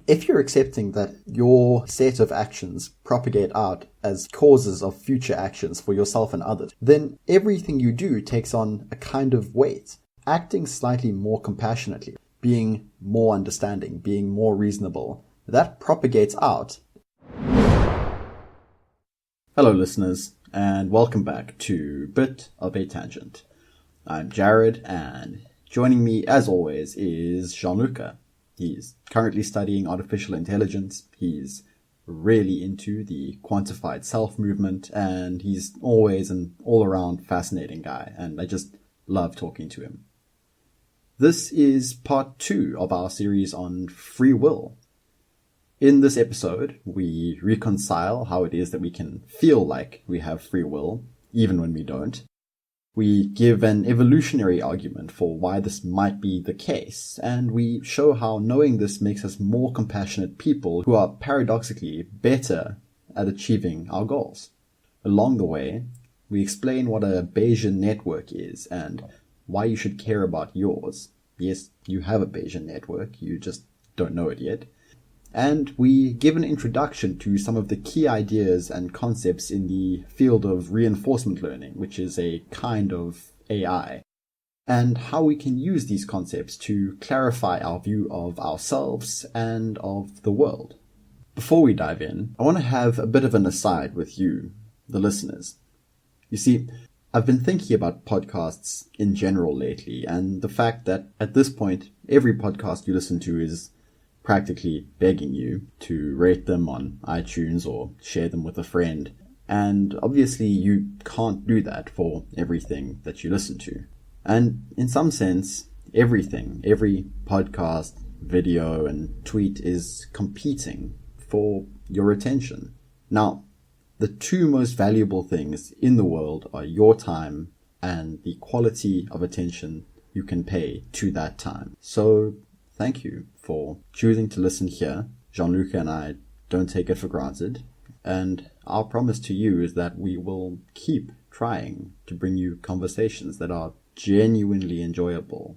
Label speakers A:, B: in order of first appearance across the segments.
A: if you're accepting that your set of actions propagate out as causes of future actions for yourself and others, then everything you do takes on a kind of weight. Acting slightly more compassionately, being more understanding, being more reasonable, that propagates out. Hello listeners, and welcome back to Bit of a Tangent. I'm Jared, and joining me as always is Jean-Luc. He's currently studying artificial intelligence, he's really into the quantified self movement, and he's always an all-around fascinating guy, and I just love talking to him. This is part 2 of our series on free will. In this episode, we reconcile how it is that we can feel like we have free will, even when we don't. We give an evolutionary argument for why this might be the case, and we show how knowing this makes us more compassionate people who are paradoxically better at achieving our goals. Along the way, we explain what a Bayesian network is and why you should care about yours. Yes, you have a Bayesian network, you just don't know it yet. And we give an introduction to some of the key ideas and concepts in the field of reinforcement learning, which is a kind of AI, and how we can use these concepts to clarify our view of ourselves and of the world. Before we dive in, I want to have a bit of an aside with you, the listeners. You see, I've been thinking about podcasts in general lately, and the fact that at this point, every podcast you listen to is practically begging you to rate them on iTunes or share them with a friend. And obviously you can't do that for everything that you listen to. And in some sense, everything, every podcast, video, and tweet is competing for your attention. Now, the two most valuable things in the world are your time and the quality of attention you can pay to that time. So thank you for choosing to listen here. Jean-Luc and I don't take it for granted. And our promise to you is that we will keep trying to bring you conversations that are genuinely enjoyable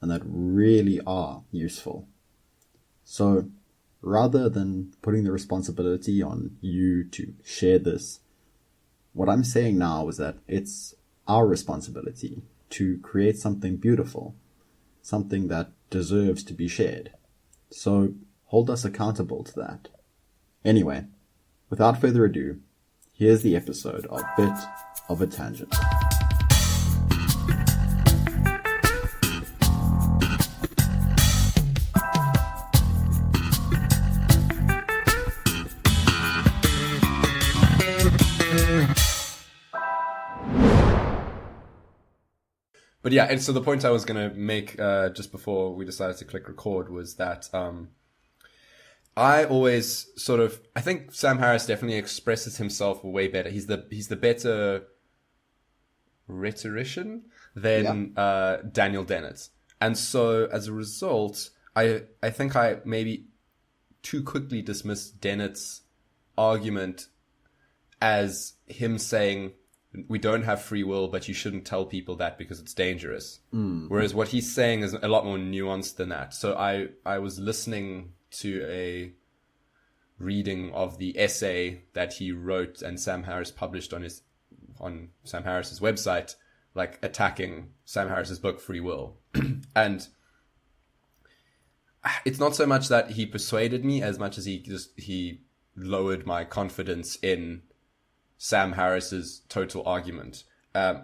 A: and that really are useful. So rather than putting the responsibility on you to share this, what I'm saying now is that it's our responsibility to create something beautiful, something that deserves to be shared. So hold us accountable to that. Anyway, without further ado, here's the episode of Bit of a Tangent.
B: But yeah, and so the point I was going to make just before we decided to click record was that I always I think Sam Harris definitely expresses himself way better. He's the better rhetorician than Daniel Dennett. And so as a result, I think I maybe too quickly dismissed Dennett's argument as him saying, we don't have free will, but you shouldn't tell people that because it's dangerous. Whereas what he's saying is a lot more nuanced than that. So I was listening to a reading of the essay that he wrote and Sam Harris published on Sam Harris's website, like attacking Sam Harris's book, Free Will. And it's not so much that he persuaded me as much as he lowered my confidence in Sam Harris's total argument,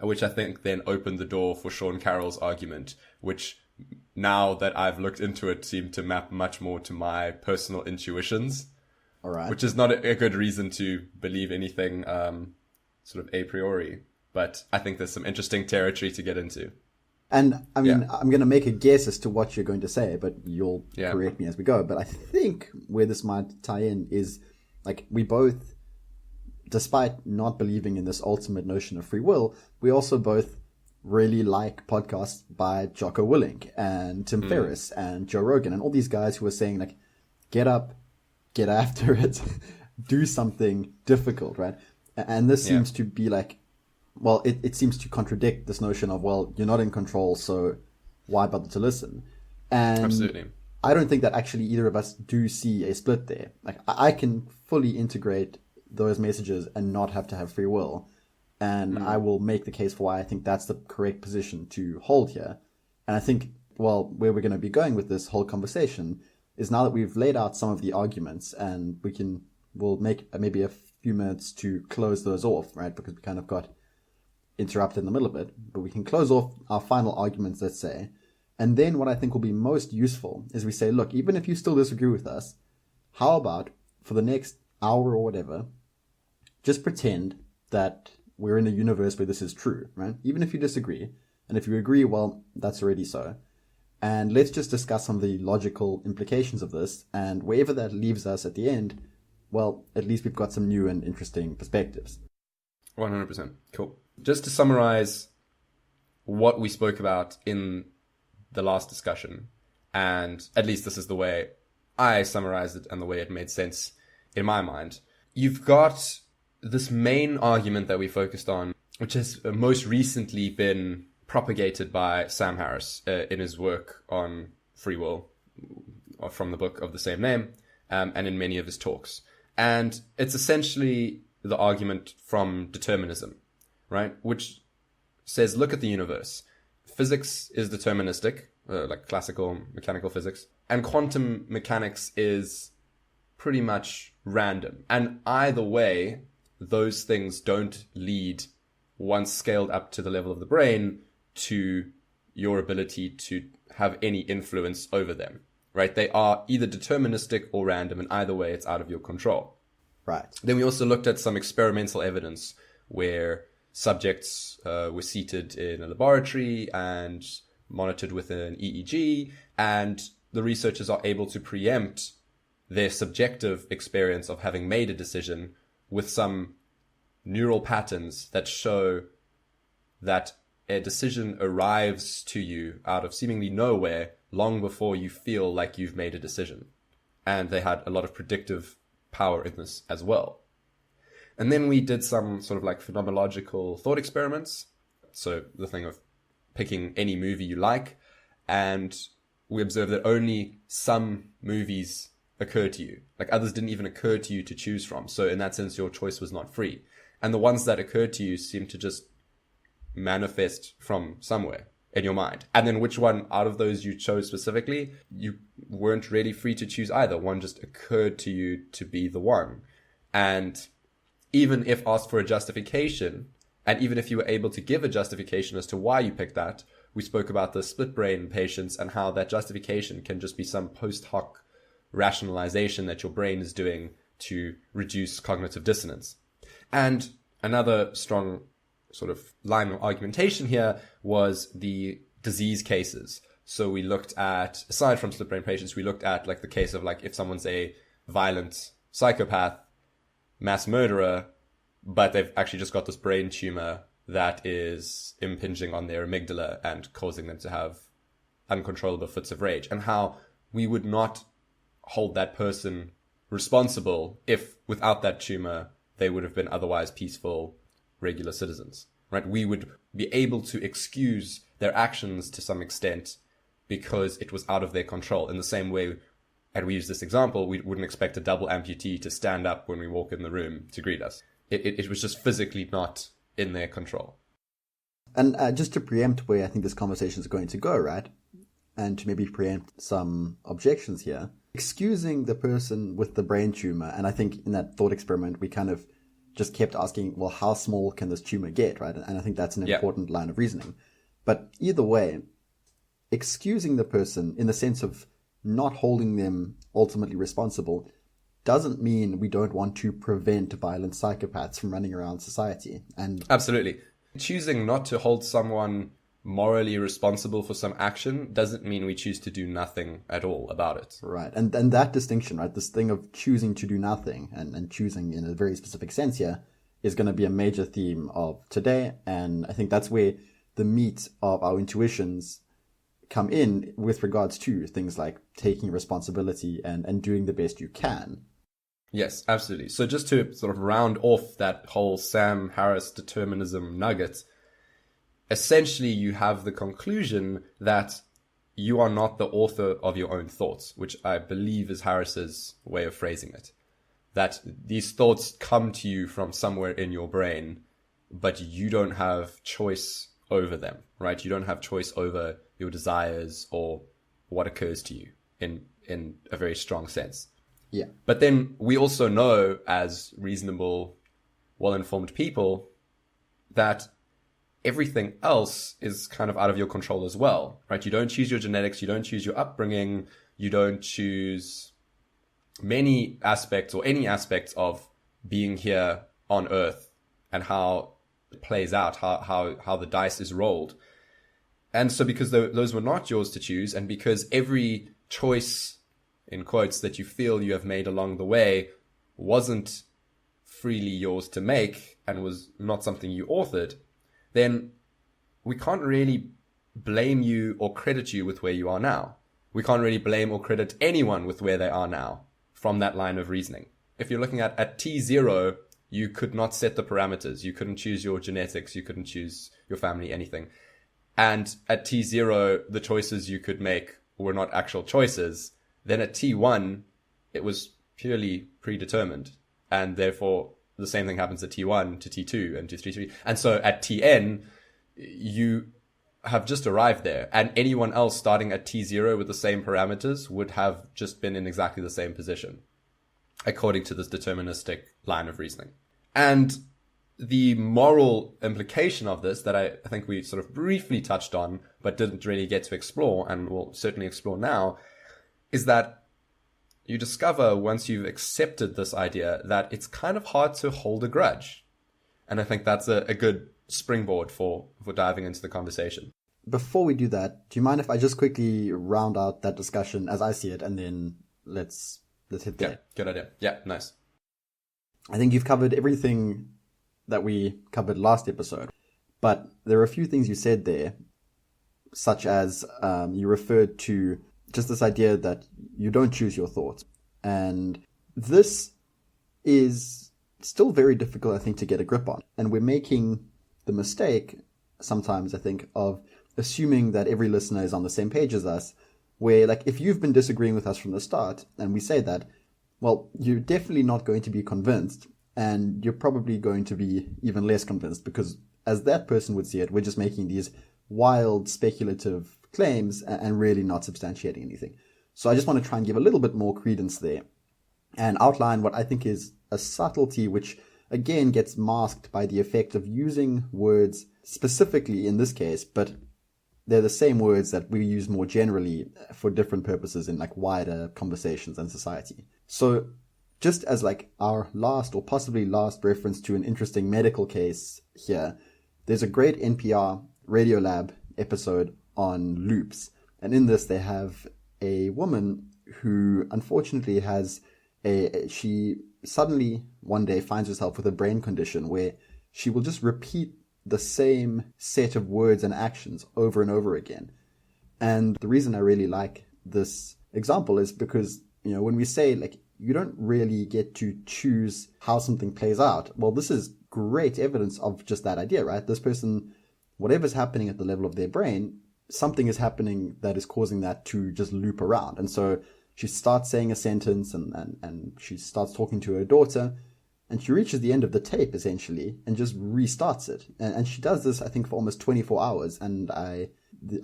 B: which I think then opened the door for Sean Carroll's argument, which now that I've looked into it seemed to map much more to my personal intuitions.
A: All right.
B: Which is not a good reason to believe anything sort of a priori, but I think there's some interesting territory to get into.
A: And I mean, I'm going to make a guess as to what you're going to say, but you'll correct me as we go. But I think where this might tie in is, like, we both, despite not believing in this ultimate notion of free will, we also both really like podcasts by Jocko Willink and Tim Ferriss and Joe Rogan and all these guys who are saying, like, get up, get after it, do something difficult, right? And this seems to be like, well, it seems to contradict this notion of, well, you're not in control, so why bother to listen? And
B: absolutely.
A: I don't think that actually either of us do see a split there. Like, I can fully integrate those messages and not have to have free will. And I will make the case for why I think that's the correct position to hold here. And I think, well, where we're going to be going with this whole conversation is now that we've laid out some of the arguments, and we'll make maybe a few minutes to close those off, right? Because we kind of got interrupted in the middle of it. But we can close off our final arguments, let's say. And then what I think will be most useful is we say, look, even if you still disagree with us, how about for the next hour or whatever, just pretend that we're in a universe where this is true, right? Even if you disagree. And if you agree, well, that's already so. And let's just discuss some of the logical implications of this. And wherever that leaves us at the end, well, at least we've got some new and interesting perspectives.
B: 100%. Cool. Just to summarize what we spoke about in the last discussion, and at least this is the way I summarized it and the way it made sense in my mind. You've got this main argument that we focused on, which has most recently been propagated by Sam Harris in his work on free will, from the book of the same name, and in many of his talks. And it's essentially the argument from determinism, right? Which says, look at the universe. Physics is deterministic, like classical mechanical physics, and quantum mechanics is pretty much random. And either way, those things don't lead, once scaled up to the level of the brain, to your ability to have any influence over them, right? They are either deterministic or random, and either way, it's out of your control.
A: Right.
B: Then we also looked at some experimental evidence where subjects were seated in a laboratory and monitored with an EEG, and the researchers are able to preempt their subjective experience of having made a decision with some neural patterns that show that a decision arrives to you out of seemingly nowhere long before you feel like you've made a decision. And they had a lot of predictive power in this as well. And then we did some sort of like phenomenological thought experiments. So the thing of picking any movie you like, and we observed that only some movies occur to you. Like others didn't even occur to you to choose from. So in that sense, your choice was not free. And the ones that occurred to you seemed to just manifest from somewhere in your mind. And then which one out of those you chose specifically, you weren't really free to choose either. One just occurred to you to be the one. And even if asked for a justification, and even if you were able to give a justification as to why you picked that, we spoke about the split brain patients and how that justification can just be some post hoc rationalization that your brain is doing to reduce cognitive dissonance. And another strong sort of line of argumentation here was the disease cases. So we looked at, aside from split brain patients, we looked at like the case of like if someone's a violent psychopath, mass murderer, but they've actually just got this brain tumor that is impinging on their amygdala and causing them to have uncontrollable fits of rage, and how we would not hold that person responsible if without that tumor they would have been otherwise peaceful, regular citizens, right? We would be able to excuse their actions to some extent because it was out of their control. In the same way, and we use this example, we wouldn't expect a double amputee to stand up when we walk in the room to greet us. It was just physically not in their control.
A: And just to preempt where I think this conversation is going to go, right? And to maybe preempt some objections here, excusing the person with the brain tumor, and I think in that thought experiment, we kind of just kept asking, well, how small can this tumor get, right? And I think that's an important line of reasoning. But either way, excusing the person in the sense of not holding them ultimately responsible doesn't mean we don't want to prevent violent psychopaths from running around society. And
B: absolutely. Choosing not to hold someone morally responsible for some action doesn't mean we choose to do nothing at all about it.
A: Right. And that distinction, right, this thing of choosing to do nothing and choosing in a very specific sense here is going to be a major theme of today. And I think that's where the meat of our intuitions come in with regards to things like taking responsibility and doing the best you can.
B: Yes, absolutely. So just to sort of round off that whole Sam Harris determinism nugget, essentially you have the conclusion that you are not the author of your own thoughts, which I believe is Harris's way of phrasing it. That these thoughts come to you from somewhere in your brain, but you don't have choice over them, right? You don't have choice over your desires or what occurs to you in a very strong sense.
A: Yeah.
B: But then we also know, as reasonable, well-informed people, that everything else is kind of out of your control as well, right? You don't choose your genetics, you don't choose your upbringing, you don't choose many aspects or any aspects of being here on Earth and how it plays out, how the dice is rolled. And so because those were not yours to choose, and because every choice, in quotes, that you feel you have made along the way wasn't freely yours to make and was not something you authored, then we can't really blame you or credit you with where you are now. We can't really blame or credit anyone with where they are now from that line of reasoning. If you're looking at T0, you could not set the parameters. You couldn't choose your genetics. You couldn't choose your family, anything. And at T0, the choices you could make were not actual choices. Then at T1, it was purely predetermined. And therefore, the same thing happens at T1 to T2 and to T3. And so at Tn, you have just arrived there. And anyone else starting at T0 with the same parameters would have just been in exactly the same position, according to this deterministic line of reasoning. And the moral implication of this that I think we sort of briefly touched on, but didn't really get to explore, and will certainly explore now, is that you discover once you've accepted this idea that it's kind of hard to hold a grudge. And I think that's a good springboard for diving into the conversation.
A: Before we do that, do you mind if I just quickly round out that discussion as I see it, and then let's hit there?
B: Yeah, good idea. Yeah, nice.
A: I think you've covered everything that we covered last episode, but there are a few things you said there, such as you referred to just this idea that you don't choose your thoughts. And this is still very difficult, I think, to get a grip on. And we're making the mistake sometimes, I think, of assuming that every listener is on the same page as us, where, like, if you've been disagreeing with us from the start, and we say that, well, you're definitely not going to be convinced, and you're probably going to be even less convinced, because as that person would see it, we're just making these wild, speculative claims and really not substantiating anything. So I just want to try and give a little bit more credence there and outline what I think is a subtlety which, again, gets masked by the effect of using words specifically in this case, but they're the same words that we use more generally for different purposes in like wider conversations and society. So just as like our last or possibly last reference to an interesting medical case here, there's a great NPR Radiolab episode on loops. And in this, they have a woman who unfortunately she suddenly one day finds herself with a brain condition where she will just repeat the same set of words and actions over and over again. And the reason I really like this example is because, you know, when we say like, you don't really get to choose how something plays out. Well, this is great evidence of just that idea, right? This person, whatever's happening at the level of their brain, something is happening that is causing that to just loop around. And so she starts saying a sentence and she starts talking to her daughter, and she reaches the end of the tape essentially and just restarts it. And she does this, I think, for almost 24 hours. And I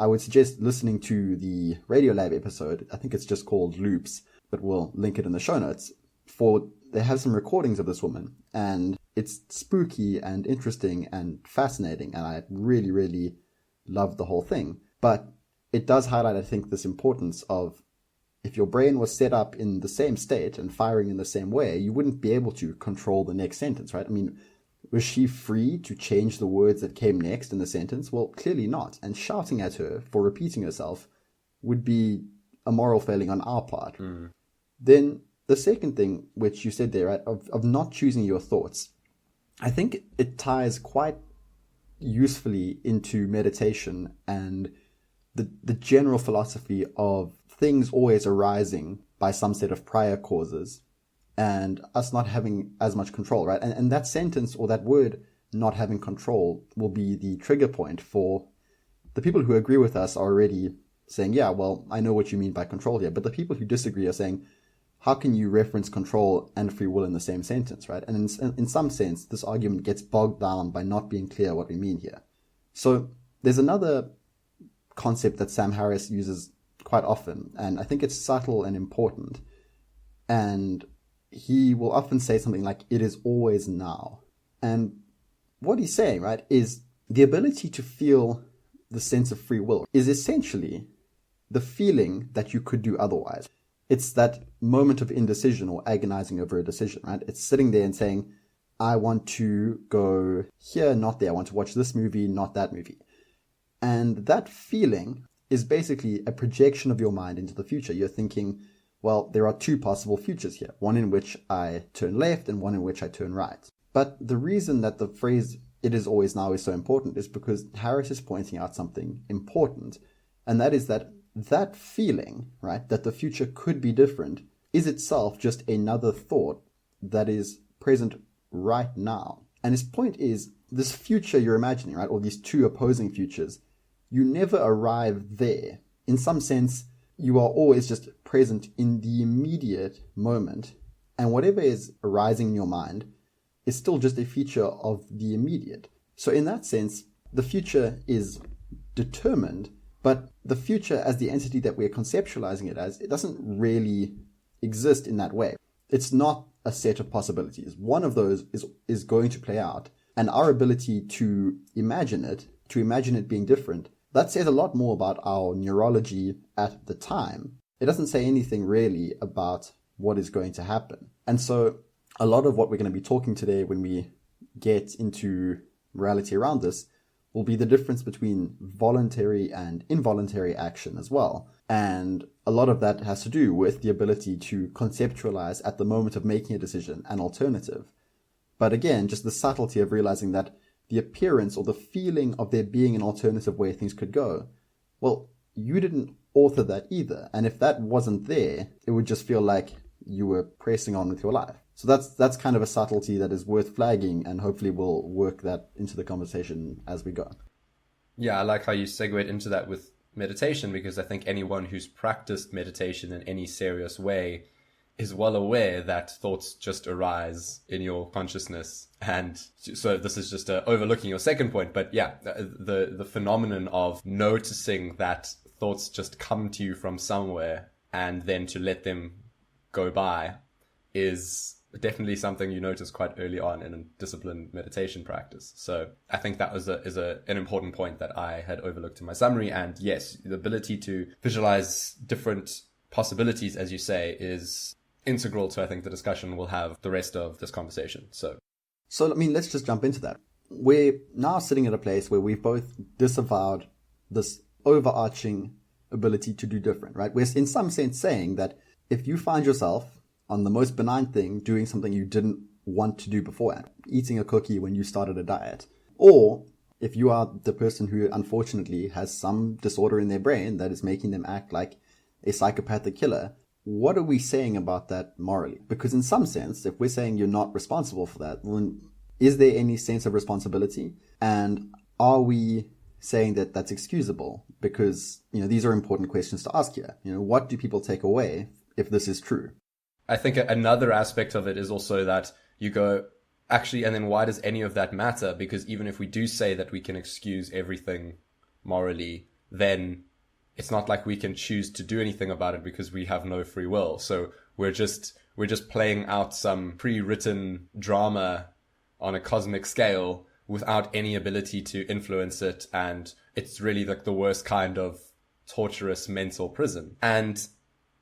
A: would suggest listening to the Radiolab episode. I think it's just called Loops, but we'll link it in the show notes. They have some recordings of this woman, and it's spooky and interesting and fascinating. And I really, really loved the whole thing. But it does highlight, I think, this importance of if your brain was set up in the same state and firing in the same way, you wouldn't be able to control the next sentence, right? I mean, was she free to change the words that came next in the sentence? Well, clearly not. And shouting at her for repeating herself would be a moral failing on our part. Mm. Then the second thing, which you said there, right, of not choosing your thoughts, I think it ties quite usefully into meditation and the general philosophy of things always arising by some set of prior causes and us not having as much control, right? And that sentence or that word, not having control, will be the trigger point for the people who agree with us are already saying, yeah, well, I know what you mean by control here. But the people who disagree are saying, how can you reference control and free will in the same sentence, right? And in some sense, this argument gets bogged down by not being clear what we mean here. So there's another concept that Sam Harris uses quite often, and I think it's subtle and important. And he will often say something like, it is always now. And what he's saying, right, is the ability to feel the sense of free will is essentially the feeling that you could do otherwise. It's that moment of indecision or agonizing over a decision, right? It's sitting there and saying, I want to go here, not there. I want to watch this movie, not that movie. And that feeling is basically a projection of your mind into the future. You're thinking, well, there are two possible futures here, one in which I turn left and one in which I turn right. But the reason that the phrase, it is always now, is so important is because Harris is pointing out something important. And that is that feeling, right, that the future could be different is itself just another thought that is present right now. And his point is, this future you're imagining, right, or these two opposing futures, you never arrive there. In some sense, you are always just present in the immediate moment, and whatever is arising in your mind is still just a feature of the immediate. So in that sense, the future is determined, but the future as the entity that we're conceptualizing it as, it doesn't really exist in that way. It's not a set of possibilities. One of those is going to play out, and our ability to imagine it being different, that says a lot more about our neurology at the time. It doesn't say anything really about what is going to happen. And so a lot of what we're going to be talking today when we get into reality around this will be the difference between voluntary and involuntary action as well. And a lot of that has to do with the ability to conceptualize at the moment of making a decision an alternative. But again, just the subtlety of realizing that the appearance or the feeling of there being an alternative way things could go, well, you didn't author that either. And if that wasn't there, it would just feel like you were pressing on with your life. So that's kind of a subtlety that is worth flagging, and hopefully we'll work that into the conversation as we go.
B: Yeah, I like how you segued into that with meditation, because I think anyone who's practiced meditation in any serious way is well aware that thoughts just arise in your consciousness. And so this is just overlooking your second point. But yeah, the phenomenon of noticing that thoughts just come to you from somewhere and then to let them go by is definitely something you notice quite early on in a disciplined meditation practice. So I think that was an important point that I had overlooked in my summary. And yes, the ability to visualize different possibilities, as you say, is integral to, I think, the discussion we'll have the rest of this conversation. So
A: I mean, let's just jump into that. We're now sitting at a place where we've both disavowed this overarching ability to do different, right? We're in some sense saying that if you find yourself on the most benign thing, doing something you didn't want to do beforehand, eating a cookie when you started a diet, or if you are the person who unfortunately has some disorder in their brain that is making them act like a psychopathic killer, what are we saying about that morally? Because in some sense, if we're saying you're not responsible for that, then is there any sense of responsibility? And are we saying that that's excusable? Because, these are important questions to ask here. What do people take away if this is true?
B: I think another aspect of it is also that you go, actually, and then why does any of that matter? Because even if we do say that we can excuse everything morally, then it's not like we can choose to do anything about it because we have no free will. So we're just playing out some pre-written drama on a cosmic scale without any ability to influence it. And it's really like the worst kind of torturous mental prison. And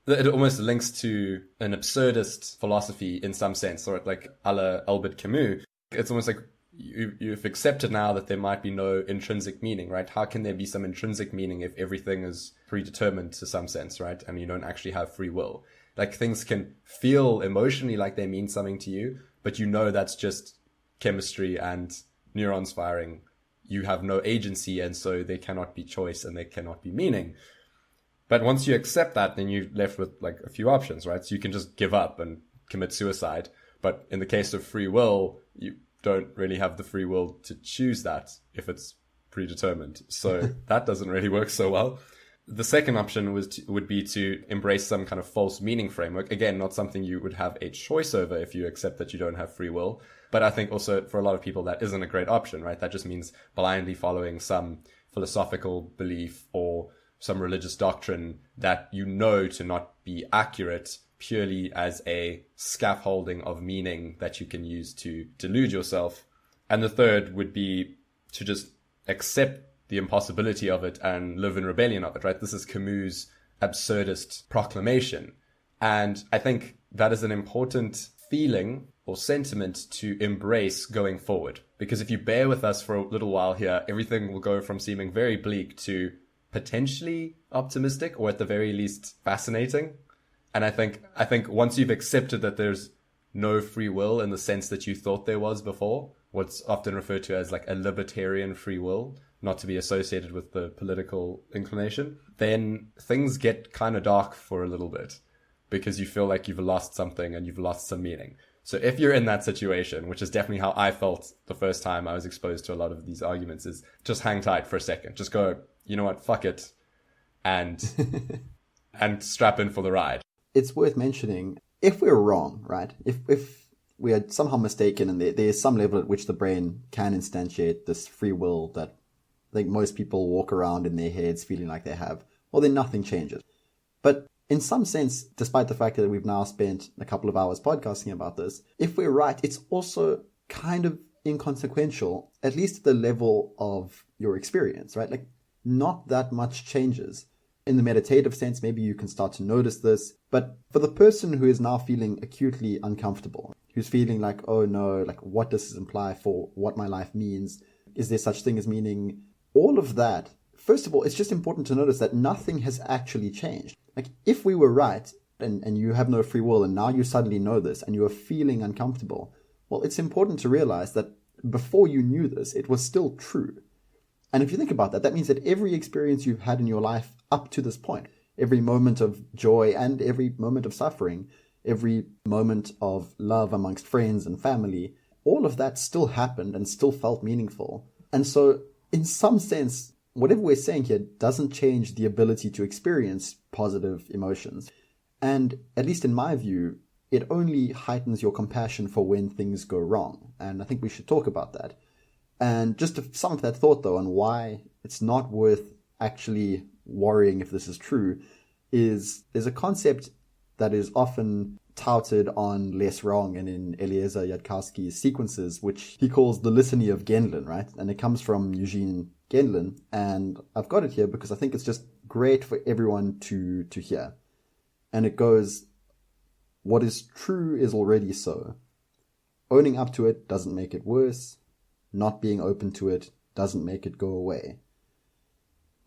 B: it almost links to an absurdist philosophy in some sense, or like a la Albert Camus. It's almost like you've accepted now that there might be no intrinsic meaning, right? How can there be some intrinsic meaning if everything is predetermined to some sense, right? And you don't actually have free will. Like things can feel emotionally like they mean something to you, but that's just chemistry and neurons firing. You have no agency, and so there cannot be choice and there cannot be meaning. But once you accept that, then you're left with like a few options, right? So you can just give up and commit suicide. But in the case of free will, you don't really have the free will to choose that if it's predetermined. So that doesn't really work so well. The second option would be to embrace some kind of false meaning framework. Again, not something you would have a choice over if you accept that you don't have free will. But I think also for a lot of people, that isn't a great option, right? That just means blindly following some philosophical belief or some religious doctrine that you know to not be accurate, purely as a scaffolding of meaning that you can use to delude yourself. And the third would be to just accept the impossibility of it and live in rebellion of it, right? This is Camus' absurdist proclamation. And I think that is an important feeling or sentiment to embrace going forward. Because if you bear with us for a little while here, everything will go from seeming very bleak to potentially optimistic, or at the very least fascinating. And I think once you've accepted that there's no free will in the sense that you thought there was before, what's often referred to as like a libertarian free will, not to be associated with the political inclination, then things get kind of dark for a little bit because you feel like you've lost something and you've lost some meaning. So if you're in that situation, which is definitely how I felt the first time I was exposed to a lot of these arguments, is just hang tight for a second. Just go, you know what, fuck it, and strap in for the ride.
A: It's worth mentioning, if we're wrong, right? If we are somehow mistaken and there is some level at which the brain can instantiate this free will that I think most people walk around in their heads feeling like they have, well, then nothing changes. But in some sense, despite the fact that we've now spent a couple of hours podcasting about this, if we're right, it's also kind of inconsequential, at least at the level of your experience, right? Like, not that much changes. In the meditative sense, maybe you can start to notice this. But for the person who is now feeling acutely uncomfortable, who's feeling like, oh no, like what does this imply for what my life means? Is there such thing as meaning? All of that, first of all, it's just important to notice that nothing has actually changed. Like, if we were right and you have no free will and now you suddenly know this and you are feeling uncomfortable, well, it's important to realize that before you knew this, it was still true. And if you think about that, that means that every experience you've had in your life up to this point, every moment of joy and every moment of suffering, every moment of love amongst friends and family, all of that still happened and still felt meaningful. And so, in some sense, whatever we're saying here doesn't change the ability to experience positive emotions. And at least in my view, it only heightens your compassion for when things go wrong. And I think we should talk about that. And just to sum up that thought, though, on why it's not worth actually worrying if this is true, is there's a concept that is often touted on Less Wrong and in Eliezer Yudkowsky's sequences, which he calls the Litany of Gwenlyn, right? And it comes from Eugene Gwenlyn, and I've got it here because I think it's just great for everyone to hear. And it goes, what is true is already so. Owning up to it doesn't make it worse. Not being open to it doesn't make it go away.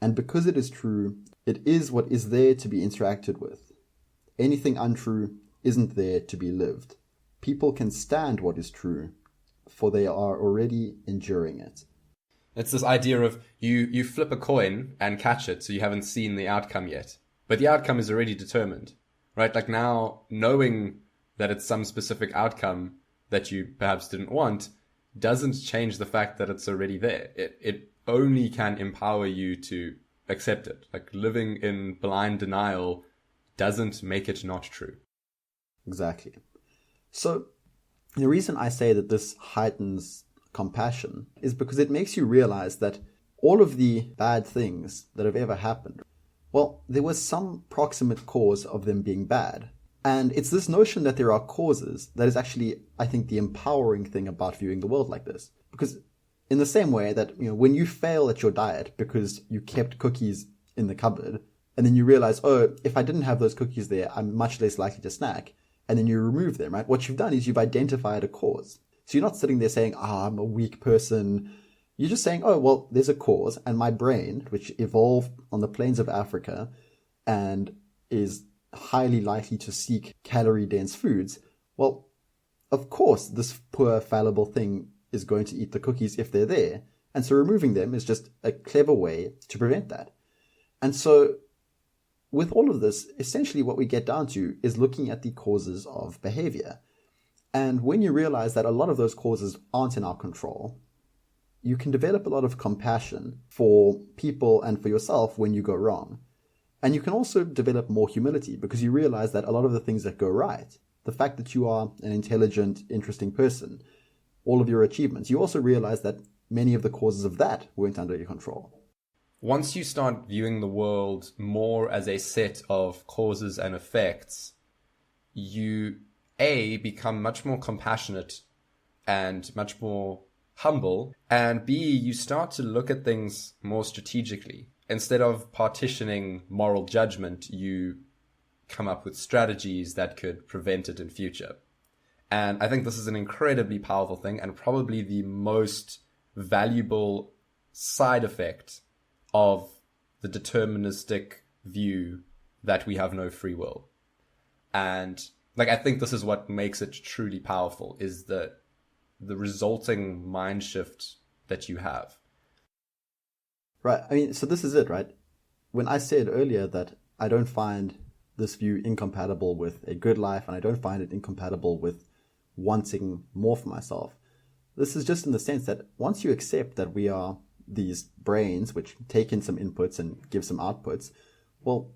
A: And because it is true, it is what is there to be interacted with. Anything untrue isn't there to be lived. People can stand what is true, for they are already enduring it.
B: It's this idea of you flip a coin and catch it, so you haven't seen the outcome yet. But the outcome is already determined, right? Like now, knowing that it's some specific outcome that you perhaps didn't want doesn't change the fact that it's already there. It only can empower you to accept it. Like living in blind denial doesn't make it not true.
A: Exactly. So the reason I say that this heightens compassion is because it makes you realize that all of the bad things that have ever happened, well, there was some proximate cause of them being bad. And it's this notion that there are causes that is actually, I think, the empowering thing about viewing the world like this. Because in the same way that, when you fail at your diet because you kept cookies in the cupboard, and then you realize, oh, if I didn't have those cookies there, I'm much less likely to snack, and then you remove them, right? What you've done is you've identified a cause. So you're not sitting there saying, I'm a weak person. You're just saying, oh, well, there's a cause, and my brain, which evolved on the plains of Africa and is highly likely to seek calorie-dense foods, well, of course, this poor, fallible thing is going to eat the cookies if they're there. And so removing them is just a clever way to prevent that. And so with all of this, essentially what we get down to is looking at the causes of behavior. And when you realize that a lot of those causes aren't in our control, you can develop a lot of compassion for people and for yourself when you go wrong. And you can also develop more humility because you realize that a lot of the things that go right, the fact that you are an intelligent, interesting person, all of your achievements, you also realize that many of the causes of that weren't under your control.
B: Once you start viewing the world more as a set of causes and effects, you, A, become much more compassionate and much more humble, and B, you start to look at things more strategically. Instead of partitioning moral judgment, you come up with strategies that could prevent it in future. And I think this is an incredibly powerful thing and probably the most valuable side effect of the deterministic view that we have no free will. And I think this is what makes it truly powerful, is the resulting mind shift that you have.
A: Right. I mean, so this is it, right? When I said earlier that I don't find this view incompatible with a good life and I don't find it incompatible with wanting more for myself, this is just in the sense that once you accept that we are these brains which take in some inputs and give some outputs, well,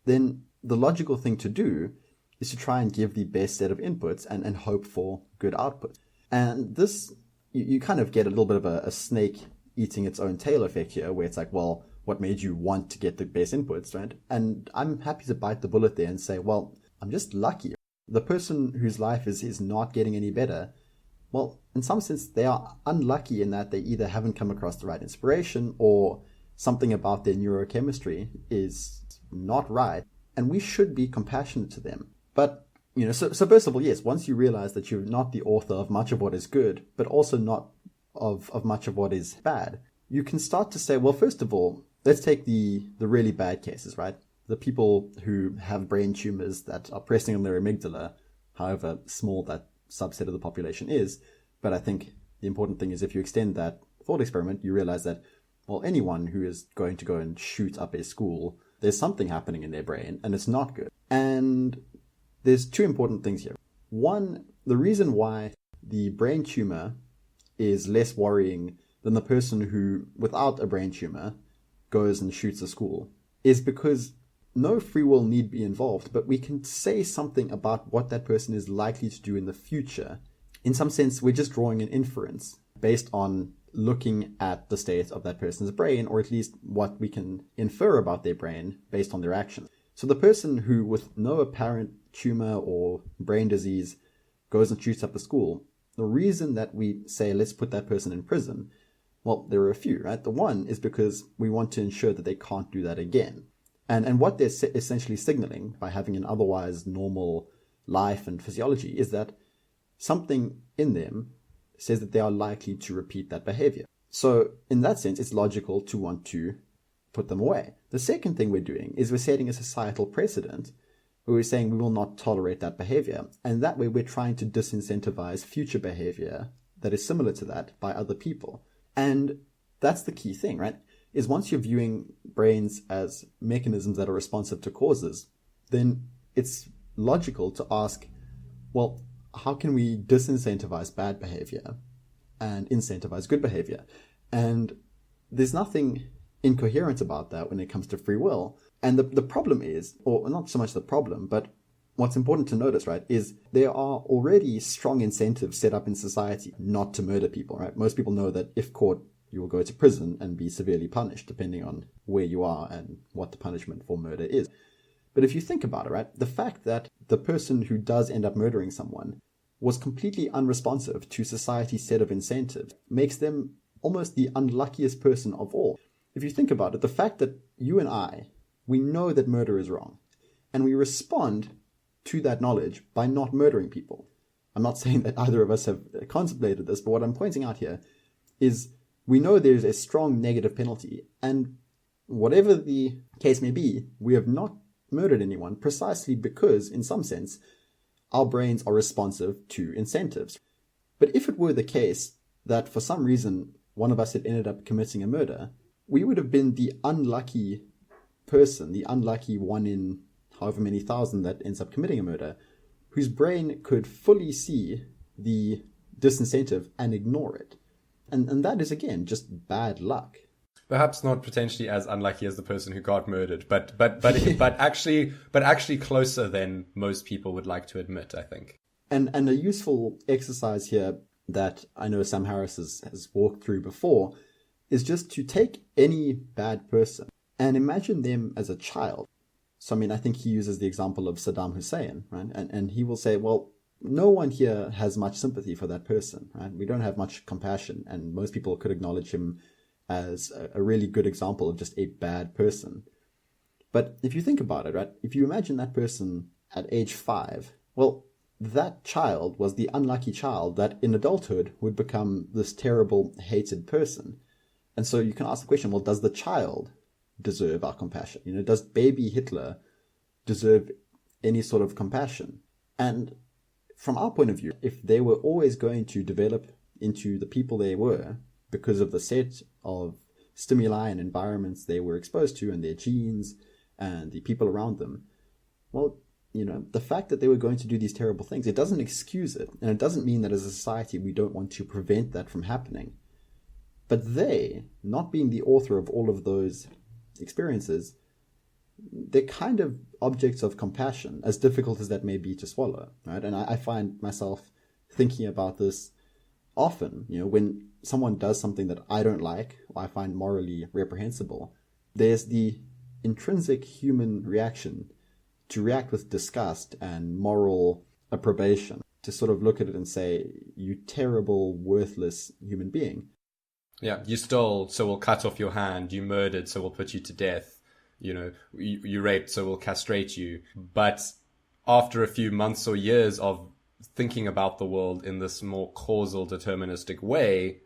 A: then the logical thing to do is to try and give the best set of inputs and hope for good output. And this, you kind of get a little bit of a snake eating its own tail effect here, where it's like, well, what made you want to get the best inputs, right? And I'm happy to bite the bullet there and say, well, I'm just lucky. The person whose life is not getting any better, well, in some sense, they are unlucky in that they either haven't come across the right inspiration or something about their neurochemistry is not right, and we should be compassionate to them. But, so first of all, yes, once you realize that you're not the author of much of what is good, but also not of much of what is bad, you can start to say, well, first of all, let's take the really bad cases, right? The people who have brain tumors that are pressing on their amygdala, however small that subset of the population is. But I think the important thing is if you extend that thought experiment, you realize that, well, anyone who is going to go and shoot up a school, there's something happening in their brain and it's not good. And there's two important things here. One, the reason why the brain tumor is less worrying than the person who, without a brain tumor, goes and shoots a school is because no free will need be involved, but we can say something about what that person is likely to do in the future. In some sense, we're just drawing an inference based on looking at the state of that person's brain, or at least what we can infer about their brain based on their actions. So the person who, with no apparent tumor or brain disease, goes and shoots up a school, the reason that we say, let's put that person in prison, well, there are a few, right? The one is because we want to ensure that they can't do that again. And what they're essentially signaling by having an otherwise normal life and physiology is that something in them says that they are likely to repeat that behavior. So in that sense, it's logical to want to put them away. The second thing we're doing is we're setting a societal precedent where we're saying we will not tolerate that behavior. And that way we're trying to disincentivize future behavior that is similar to that by other people. And that's the key thing, right? Is once you're viewing brains as mechanisms that are responsive to causes, then it's logical to ask, well, how can we disincentivize bad behavior and incentivize good behavior? And there's nothing incoherent about that when it comes to free will. And the problem is, or not so much the problem, but what's important to notice, right, is there are already strong incentives set up in society not to murder people, right? Most people know that if caught, you will go to prison and be severely punished, depending on where you are and what the punishment for murder is. But if you think about it, right, the fact that the person who does end up murdering someone was completely unresponsive to society's set of incentives makes them almost the unluckiest person of all. If you think about it, the fact that you and I, we know that murder is wrong, and we respond to that knowledge by not murdering people. I'm not saying that either of us have contemplated this, but what I'm pointing out here is we know there's a strong negative penalty, and whatever the case may be, we have not murdered anyone precisely because, in some sense, our brains are responsive to incentives. But if it were the case that for some reason one of us had ended up committing a murder, we would have been the unlucky person, the unlucky one in however many thousand that ends up committing a murder, whose brain could fully see the disincentive and ignore it. And that is, again, just bad luck.
B: Perhaps not potentially as unlucky as the person who got murdered, but actually closer than most people would like to admit, I think.
A: And a useful exercise here that I know Sam Harris has walked through before is just to take any bad person and imagine them as a child. So, I mean, I think he uses the example of Saddam Hussein, right? And he will say, well, no one here has much sympathy for that person, right? We don't have much compassion, and most people could acknowledge him as a really good example of just a bad person. But if you think about it, right, if you imagine that person at age 5, well, that child was the unlucky child that in adulthood would become this terrible, hated person. And so you can ask the question, well, does the child deserve our compassion? You know, does baby Hitler deserve any sort of compassion? And from our point of view, if they were always going to develop into the people they were because of the set of stimuli and environments they were exposed to and their genes and the people around them, well, you know, the fact that they were going to do these terrible things, it doesn't excuse it. And it doesn't mean that as a society we don't want to prevent that from happening. But they, not being the author of all of those experiences, they're kind of objects of compassion, as difficult as that may be to swallow, right? And I find myself thinking about this often, you know, when someone does something that I don't like or I find morally reprehensible, there's the intrinsic human reaction to react with disgust and moral approbation, to sort of look at it and say, you terrible, worthless human being.
B: Yeah, you stole, so we'll cut off your hand. You murdered, so we'll put you to death. You know, you raped, so we'll castrate you. But after a few months or years of thinking about the world in this more causal, deterministic way,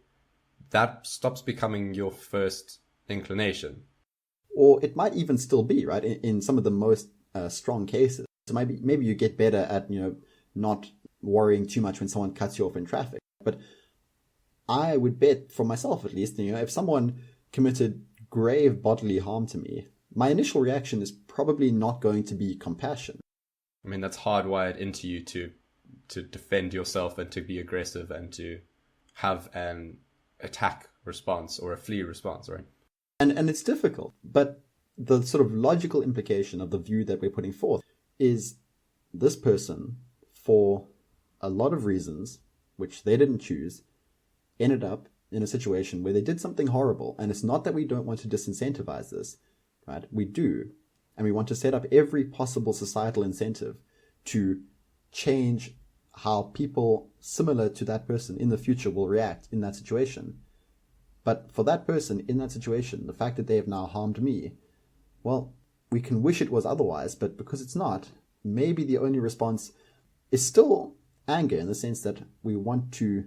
B: that stops becoming your first inclination.
A: Or it might even still be, right, in some of the most strong cases. So maybe you get better at, you know, not worrying too much when someone cuts you off in traffic. But I would bet, for myself at least, you know, if someone committed grave bodily harm to me, my initial reaction is probably not going to be compassion.
B: I mean, that's hardwired into you to defend yourself and to be aggressive and to have an attack response or a flee response, right?
A: And it's difficult, but the sort of logical implication of the view that we're putting forth is this person, for a lot of reasons, which they didn't choose, ended up in a situation where they did something horrible. And it's not that we don't want to disincentivize this, right? We do. And we want to set up every possible societal incentive to change how people similar to that person in the future will react in that situation. But for that person in that situation, the fact that they have now harmed me, well, we can wish it was otherwise, but because it's not, maybe the only response is still anger, in the sense that we want to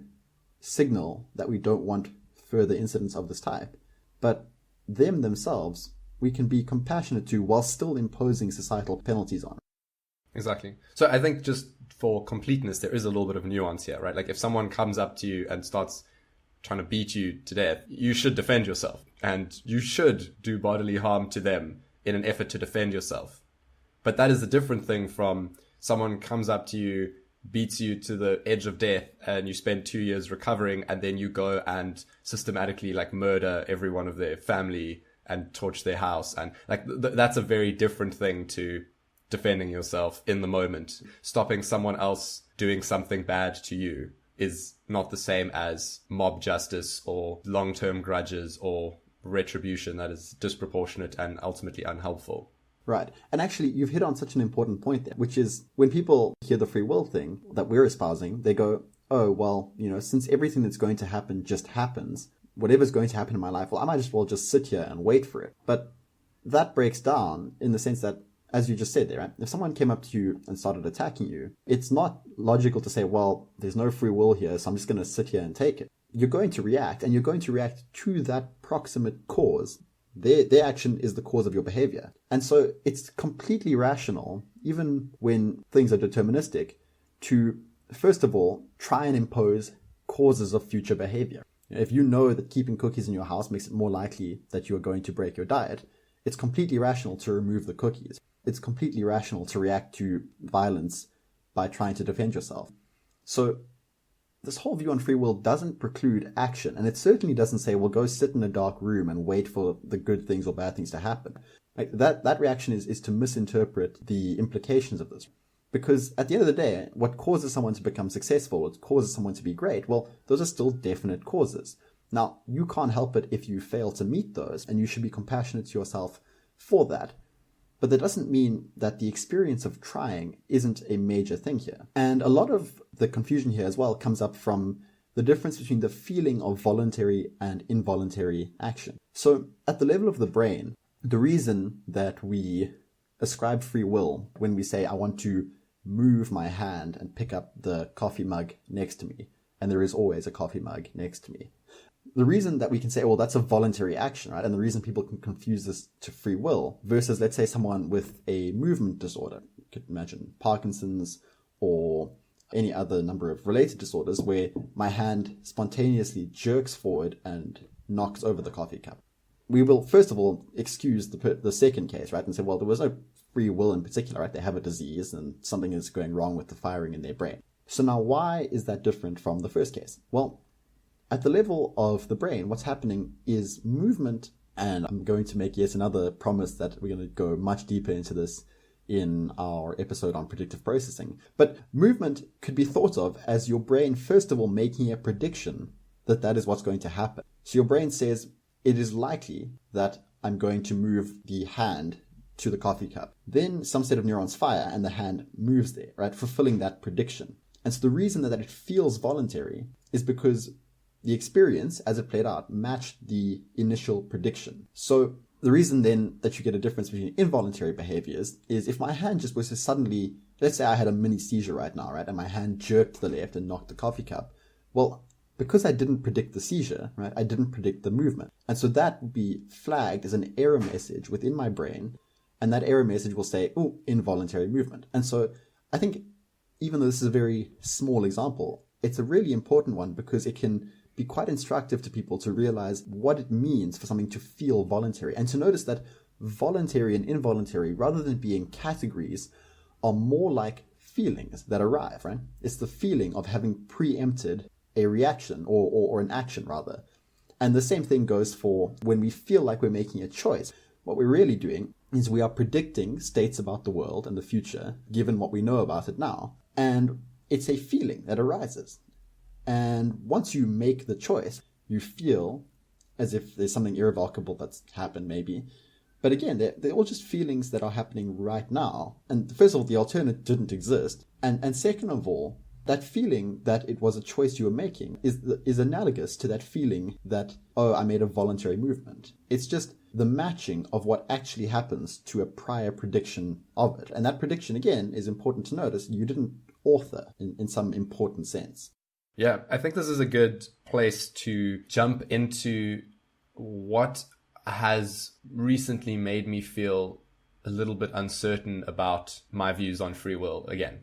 A: signal that we don't want further incidents of this type. But them themselves, we can be compassionate to while still imposing societal penalties on.
B: Exactly. So I think just for completeness, there is a little bit of nuance here, right? Like if someone comes up to you and starts trying to beat you to death, you should defend yourself, and you should do bodily harm to them in an effort to defend yourself. But that is a different thing from someone comes up to you, beats you to the edge of death, and you spend 2 years recovering, and then you go and systematically like murder every one of their family and torch their house. And like that's a very different thing to defending yourself in the moment. Stopping someone else doing something bad to you is not the same as mob justice or long-term grudges or retribution that is disproportionate and ultimately unhelpful.
A: Right. And actually, you've hit on such an important point there, which is when people hear the free will thing that we're espousing, they go, oh, well, you know, since everything that's going to happen just happens, whatever's going to happen in my life, well, I might as well just sit here and wait for it. But that breaks down in the sense that, as you just said there, right? If someone came up to you and started attacking you, it's not logical to say, well, there's no free will here, so I'm just going to sit here and take it. You're going to react, and you're going to react to that proximate cause. Their action is the cause of your behavior. And so it's completely rational, even when things are deterministic, to, first of all, try and impose causes of future behavior. If you know that keeping cookies in your house makes it more likely that you are going to break your diet, it's completely rational to remove the cookies. It's completely rational to react to violence by trying to defend yourself. So this whole view on free will doesn't preclude action, and it certainly doesn't say, well, go sit in a dark room and wait for the good things or bad things to happen. Like that reaction is to misinterpret the implications of this. Because at the end of the day, what causes someone to become successful, what causes someone to be great, well, those are still definite causes. Now, you can't help it if you fail to meet those, and you should be compassionate to yourself for that. But that doesn't mean that the experience of trying isn't a major thing here. And a lot of the confusion here as well comes up from the difference between the feeling of voluntary and involuntary action. So at the level of the brain, the reason that we ascribe free will when we say, I want to move my hand and pick up the coffee mug next to me, and there is always a coffee mug next to me. The reason that we can say, well, that's a voluntary action, right? And the reason people can confuse this to free will versus, let's say, someone with a movement disorder. You could imagine Parkinson's or any other number of related disorders where my hand spontaneously jerks forward and knocks over the coffee cup. We will, first of all, excuse the second case, right? And say, well, there was no free will in particular, right? They have a disease and something is going wrong with the firing in their brain. So now why is that different from the first case? Well, at the level of the brain, what's happening is movement, and I'm going to make yet another promise that we're going to go much deeper into this in our episode on predictive processing. But movement could be thought of as your brain, first of all, making a prediction that that is what's going to happen. So your brain says, it is likely that I'm going to move the hand to the coffee cup. Then some set of neurons fire and the hand moves there, right? Fulfilling that prediction. And so the reason that it feels voluntary is because the experience, as it played out, matched the initial prediction. So the reason then that you get a difference between involuntary behaviors is if my hand just was to suddenly, let's say I had a mini seizure right now, right? And my hand jerked to the left and knocked the coffee cup. Well, because I didn't predict the seizure, right? I didn't predict the movement. And so that would be flagged as an error message within my brain. And that error message will say, oh, involuntary movement. And so I think even though this is a very small example, it's a really important one because it can be quite instructive to people to realize what it means for something to feel voluntary and to notice that voluntary and involuntary, rather than being categories, are more like feelings that arrive, right? It's the feeling of having preempted a reaction or an action rather. And the same thing goes for when we feel like we're making a choice. What we're really doing is we are predicting states about the world and the future, given what we know about it now. And it's a feeling that arises. And once you make the choice, you feel as if there's something irrevocable that's happened maybe. But again, they're all just feelings that are happening right now. And first of all, the alternate didn't exist. And second of all, that feeling that it was a choice you were making is analogous to that feeling that, oh, I made a voluntary movement. It's just the matching of what actually happens to a prior prediction of it. And that prediction, again, is important to notice. You didn't author in some important sense.
B: Yeah, I think this is a good place to jump into what has recently made me feel a little bit uncertain about my views on free will again.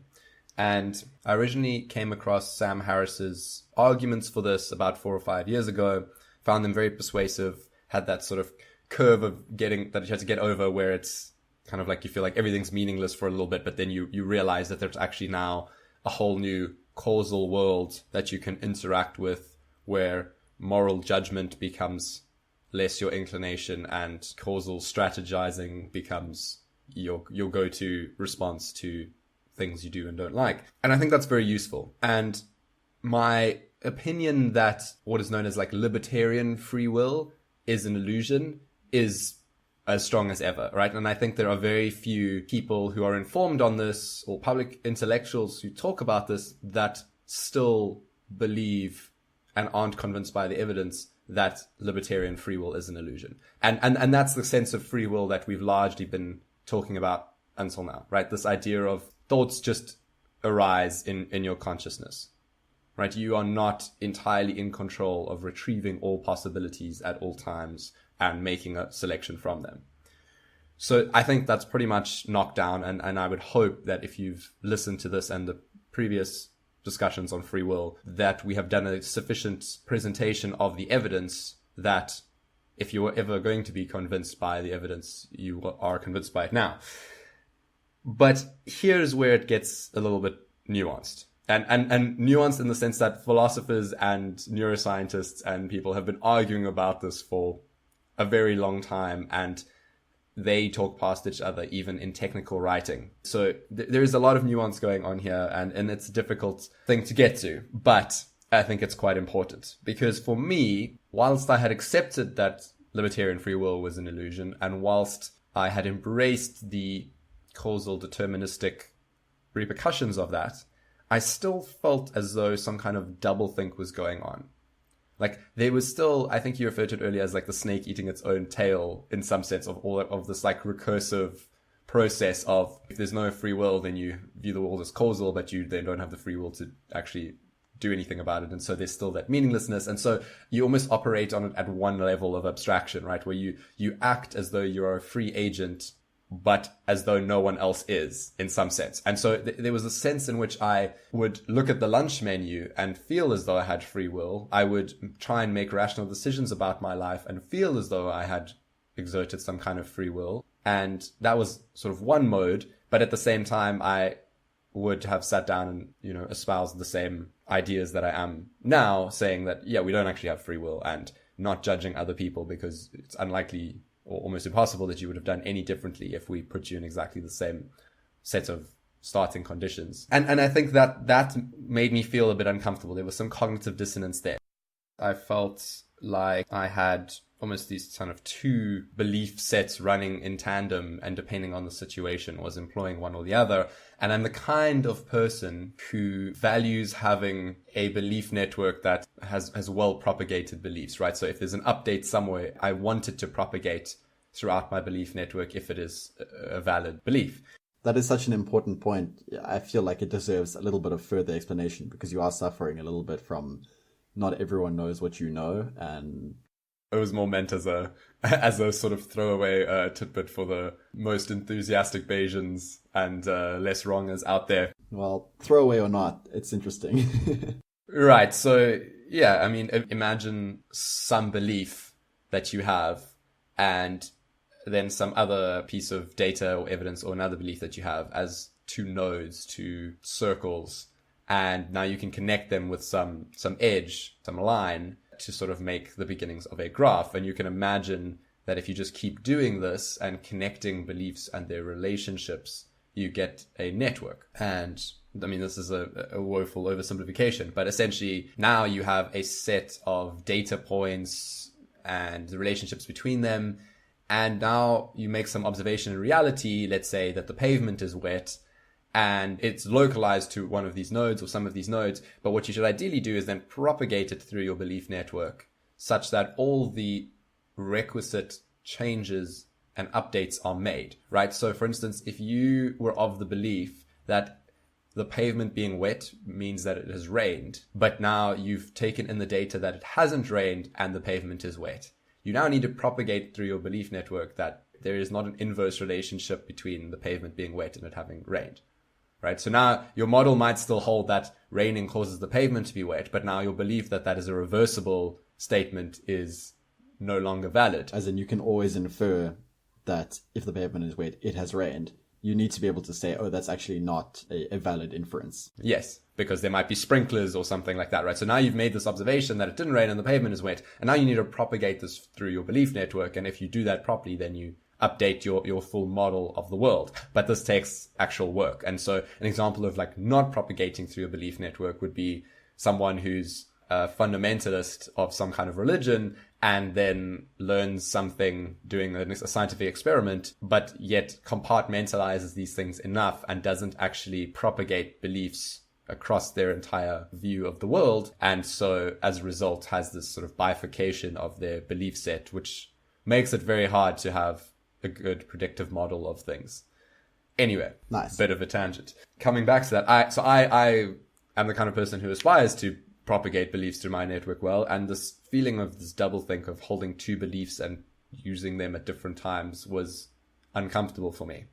B: And I originally came across Sam Harris's arguments for this about 4 or 5 years ago, found them very persuasive, had that sort of curve of getting that you had to get over where it's kind of like you feel like everything's meaningless for a little bit, but then you realize that there's actually now a whole new causal world that you can interact with where moral judgment becomes less your inclination and causal strategizing becomes your go-to response to things you do and don't like. And I think that's very useful. And my opinion that what is known as like libertarian free will is an illusion is as strong as ever, right? And I think there are very few people who are informed on this or public intellectuals who talk about this that still believe and aren't convinced by the evidence that libertarian free will is an illusion. And that's the sense of free will that we've largely been talking about until now, right? This idea of thoughts just arise in your consciousness, right? You are not entirely in control of retrieving all possibilities at all times and making a selection from them. So I think that's pretty much knocked down. And I would hope that if you've listened to this and the previous discussions on free will, that we have done a sufficient presentation of the evidence that if you were ever going to be convinced by the evidence, you are convinced by it now. But here's where it gets a little bit nuanced. and nuanced in the sense that philosophers and neuroscientists and people have been arguing about this for a very long time, and they talk past each other even in technical writing. So there is a lot of nuance going on here, and it's a difficult thing to get to, but I think it's quite important, because for me, whilst I had accepted that libertarian free will was an illusion, and whilst I had embraced the causal deterministic repercussions of that, I still felt as though some kind of doublethink was going on. Like, there was still, I think you referred to it earlier as like the snake eating its own tail, in some sense, of all of this like recursive process of, if there's no free will, then you view the world as causal, but you then don't have the free will to actually do anything about it. And so there's still that meaninglessness. And so you almost operate on it at one level of abstraction, right? Where you act as though you are a free agent, but as though no one else is, in some sense. And so there was a sense in which I would look at the lunch menu and feel as though I had free will. I would try and make rational decisions about my life and feel as though I had exerted some kind of free will. And that was sort of one mode. But at the same time, I would have sat down and, espoused the same ideas that I am now, saying that, yeah, we don't actually have free will, and not judging other people because it's unlikely or almost impossible that you would have done any differently if we put you in exactly the same set of starting conditions. And I think that made me feel a bit uncomfortable. There was some cognitive dissonance there. I felt like I had almost these kind of two belief sets running in tandem, and depending on the situation was employing one or the other. And I'm the kind of person who values having a belief network that has well propagated beliefs, right? So if there's an update somewhere, I want it to propagate throughout my belief network if it is a valid belief.
A: That is such an important point. I feel like it deserves a little bit of further explanation, because you are suffering a little bit from not everyone knows what you know, and
B: it was more meant as a sort of throwaway tidbit for the most enthusiastic Bayesians and less wrongers out there.
A: Well, throwaway or not, it's interesting.
B: Right. So, yeah, I mean, imagine some belief that you have, and then some other piece of data or evidence or another belief that you have as two nodes, two circles, and now you can connect them with some edge, some line, to sort of make the beginnings of a graph. And you can imagine that if you just keep doing this and connecting beliefs and their relationships, you get a network. And I mean, this is a woeful oversimplification, but essentially now you have a set of data points and the relationships between them. And now you make some observation in reality. Let's say that the pavement is wet, and it's localized to one of these nodes or some of these nodes. But what you should ideally do is then propagate it through your belief network such that all the requisite changes and updates are made, right? So for instance, if you were of the belief that the pavement being wet means that it has rained, but now you've taken in the data that it hasn't rained and the pavement is wet, you now need to propagate through your belief network that there is not an inverse relationship between the pavement being wet and it having rained. Right. So now your model might still hold that raining causes the pavement to be wet, but now your belief that that is a reversible statement is no longer valid.
A: As in, you can always infer that if the pavement is wet, it has rained. You need to be able to say, oh, that's actually not a valid inference.
B: Yes, because there might be sprinklers or something like that, right? So now you've made this observation that it didn't rain and the pavement is wet, and now you need to propagate this through your belief network. And if you do that properly, then you update your full model of the world. But this takes actual work. And so an example of like not propagating through a belief network would be someone who's a fundamentalist of some kind of religion and then learns something doing a scientific experiment, but yet compartmentalizes these things enough and doesn't actually propagate beliefs across their entire view of the world. And so as a result has this sort of bifurcation of their belief set, which makes it very hard to have a good predictive model of things. Anyway,
A: nice.
B: Bit of a tangent. Coming back to that, I am the kind of person who aspires to propagate beliefs through my network well, and this feeling of this doublethink of holding two beliefs and using them at different times was uncomfortable for me.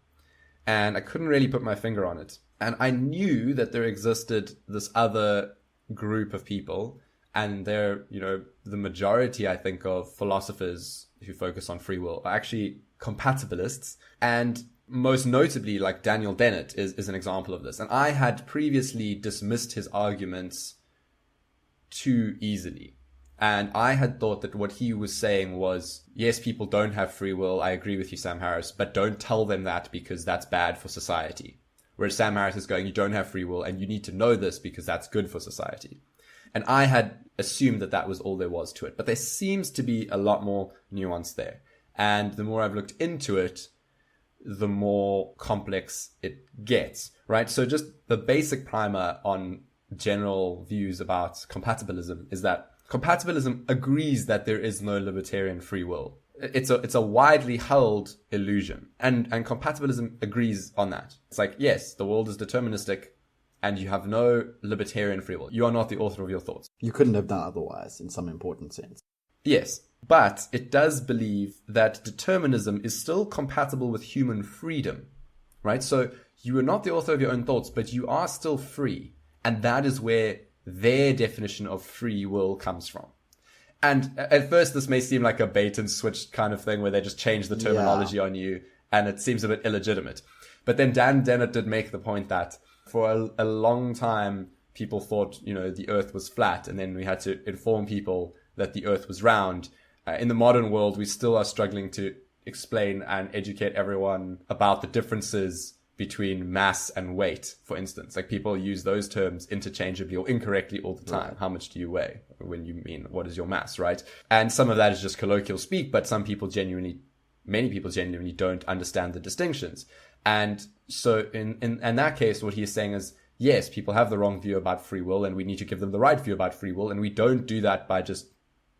B: And I couldn't really put my finger on it. And I knew that there existed this other group of people, and they're, the majority, I think, of philosophers who focus on free will are actually compatibilists. And most notably, like Daniel Dennett is an example of this. And I had previously dismissed his arguments too easily. And I had thought that what he was saying was, yes, people don't have free will. I agree with you, Sam Harris, but don't tell them that because that's bad for society. Whereas Sam Harris is going, you don't have free will and you need to know this because that's good for society. And I had assumed that that was all there was to it. But there seems to be a lot more nuance there. And the more I've looked into it, the more complex it gets, right? So just the basic primer on general views about compatibilism is that compatibilism agrees that there is no libertarian free will. It's a widely held illusion. And compatibilism agrees on that. It's like, yes, the world is deterministic and you have no libertarian free will. You are not the author of your thoughts.
A: You couldn't have done otherwise in some important sense.
B: Yes, but it does believe that determinism is still compatible with human freedom, right? So you are not the author of your own thoughts, but you are still free. And that is where their definition of free will comes from. And at first, this may seem like a bait and switch kind of thing where they just change the terminology on you and it seems a bit illegitimate. But then Dan Dennett did make the point that for a long time, people thought, the earth was flat. And then we had to inform people that the earth was round. In the modern world, we still are struggling to explain and educate everyone about the differences between mass and weight, for instance. Like people use those terms interchangeably or incorrectly all the time. Right. How much do you weigh when you mean what is your mass, right? And some of that is just colloquial speak, but many people genuinely don't understand the distinctions. And so in that case, what he is saying is, yes, people have the wrong view about free will and we need to give them the right view about free will. And we don't do that by just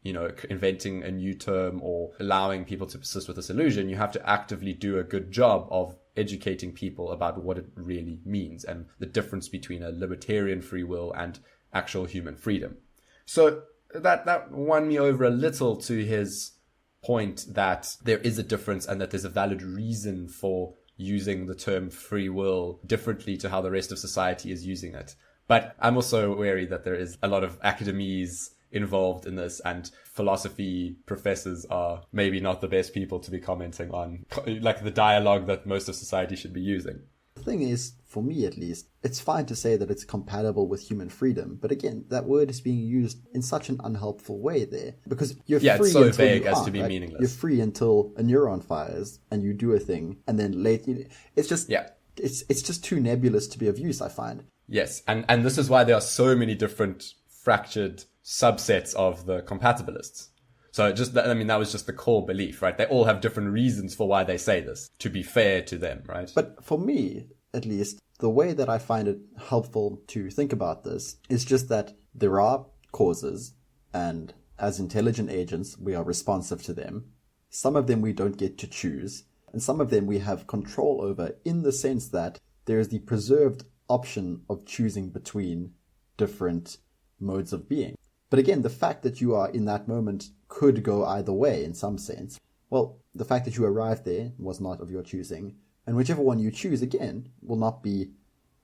B: inventing a new term or allowing people to persist with this illusion. You have to actively do a good job of educating people about what it really means and the difference between a libertarian free will and actual human freedom. So that won me over a little to his point that there is a difference and that there's a valid reason for using the term free will differently to how the rest of society is using it. But I'm also wary that there is a lot of academies involved in this, and philosophy professors are maybe not the best people to be commenting on like the dialogue that most of society should be using.
A: The thing is, for me at least, it's fine to say that it's compatible with human freedom, but again, that word is being used in such an unhelpful way there, because you're free
B: it's so
A: until
B: vague
A: you
B: as
A: aren't,
B: to be
A: right?
B: meaningless.
A: You're free until a neuron fires and you do a thing, and then later it's just it's just too nebulous to be of use, I find.
B: Yes, and this is why there are so many different fractured subsets of the compatibilists. So that was just the core belief, right? They all have different reasons for why they say this, to be fair to them, right?
A: But for me, at least, the way that I find it helpful to think about this is just that there are causes, and as intelligent agents, we are responsive to them. Some of them we don't get to choose, and some of them we have control over in the sense that there is the preserved option of choosing between different modes of being. But again, the fact that you are in that moment could go either way in some sense. Well, the fact that you arrived there was not of your choosing, and whichever one you choose, again, will not be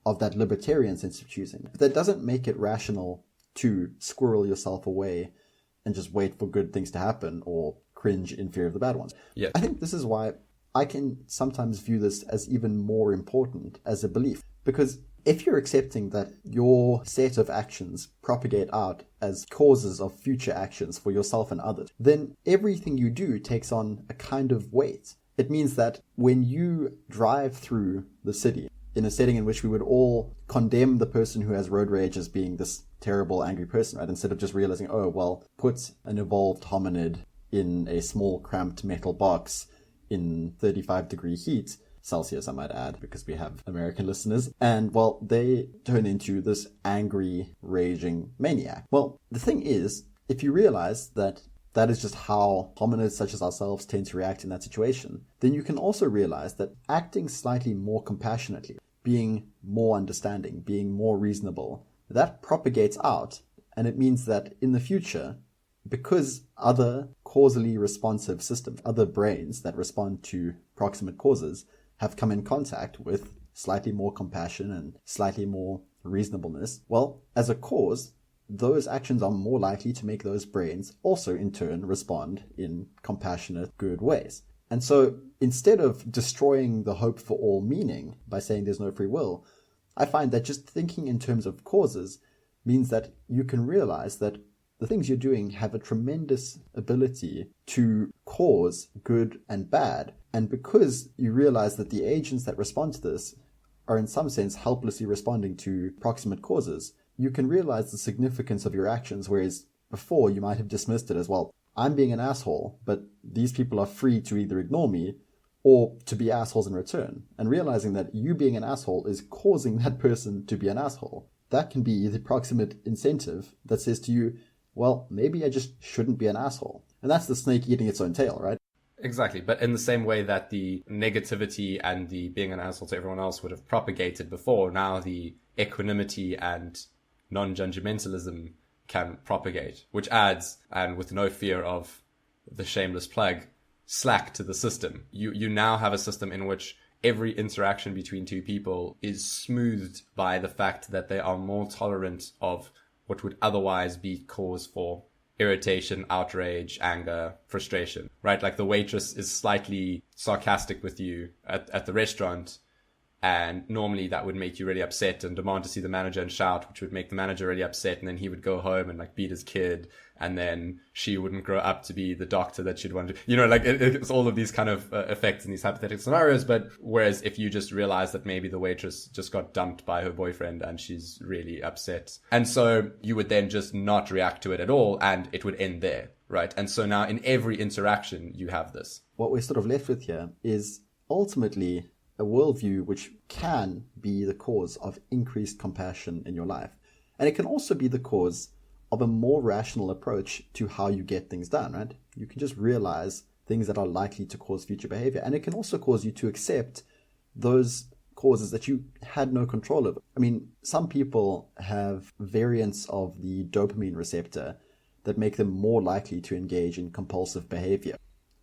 A: of that libertarian sense of choosing. But that doesn't make it rational to squirrel yourself away and just wait for good things to happen or cringe in fear of the bad ones.
B: Yeah.
A: I think this is why I can sometimes view this as even more important as a belief. Because if you're accepting that your set of actions propagate out as causes of future actions for yourself and others, then everything you do takes on a kind of weight. It means that when you drive through the city in a setting in which we would all condemn the person who has road rage as being this terrible, angry person, right? Instead of just realizing, oh, well, put an evolved hominid in a small, cramped metal box in 35-degree heat, Celsius, I might add, because we have American listeners, and, well, they turn into this angry, raging maniac. Well, the thing is, if you realize that that is just how hominids such as ourselves tend to react in that situation, then you can also realize that acting slightly more compassionately, being more understanding, being more reasonable, that propagates out, and it means that in the future, because other causally responsive systems, other brains that respond to proximate causes, have come in contact with slightly more compassion and slightly more reasonableness, well, as a cause, those actions are more likely to make those brains also in turn respond in compassionate, good ways. And so instead of destroying the hope for all meaning by saying there's no free will, I find that just thinking in terms of causes means that you can realize that the things you're doing have a tremendous ability to cause good and bad. And because you realize that the agents that respond to this are in some sense helplessly responding to proximate causes, you can realize the significance of your actions, whereas before you might have dismissed it as, well, I'm being an asshole, but these people are free to either ignore me or to be assholes in return. And realizing that you being an asshole is causing that person to be an asshole. That can be the proximate incentive that says to you, well, maybe I just shouldn't be an asshole. And that's the snake eating its own tail, right?
B: Exactly. But in the same way that the negativity and the being an asshole to everyone else would have propagated before, now the equanimity and non-judgmentalism can propagate, which adds, and with no fear of the shameless plug, slack to the system. You now have a system in which every interaction between two people is smoothed by the fact that they are more tolerant of what would otherwise be cause for irritation, outrage, anger, frustration, right? Like the waitress is slightly sarcastic with you at the restaurant, and normally that would make you really upset and demand to see the manager and shout, which would make the manager really upset, and then he would go home and like beat his kid, and then she wouldn't grow up to be the doctor that she'd want to, it's all of these kind of effects in these hypothetical scenarios. But whereas if you just realize that maybe the waitress just got dumped by her boyfriend and she's really upset, and so you would then just not react to it at all and it would end there, right? And so now in every interaction you have this.
A: What we're sort of left with here is ultimately a worldview which can be the cause of increased compassion in your life. And it can also be the cause of a more rational approach to how you get things done, right? You can just realize things that are likely to cause future behavior. And it can also cause you to accept those causes that you had no control over. I mean, some people have variants of the dopamine receptor that make them more likely to engage in compulsive behavior.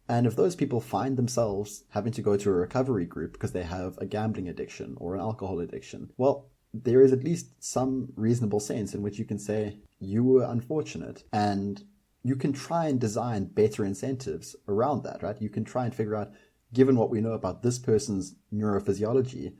A: And if those people find themselves having to go to a recovery group because they have a gambling addiction or an alcohol addiction, well, there is at least some reasonable sense in which you can say you were unfortunate, and you can try and design better incentives around that, right? You can try and figure out, given what we know about this person's neurophysiology,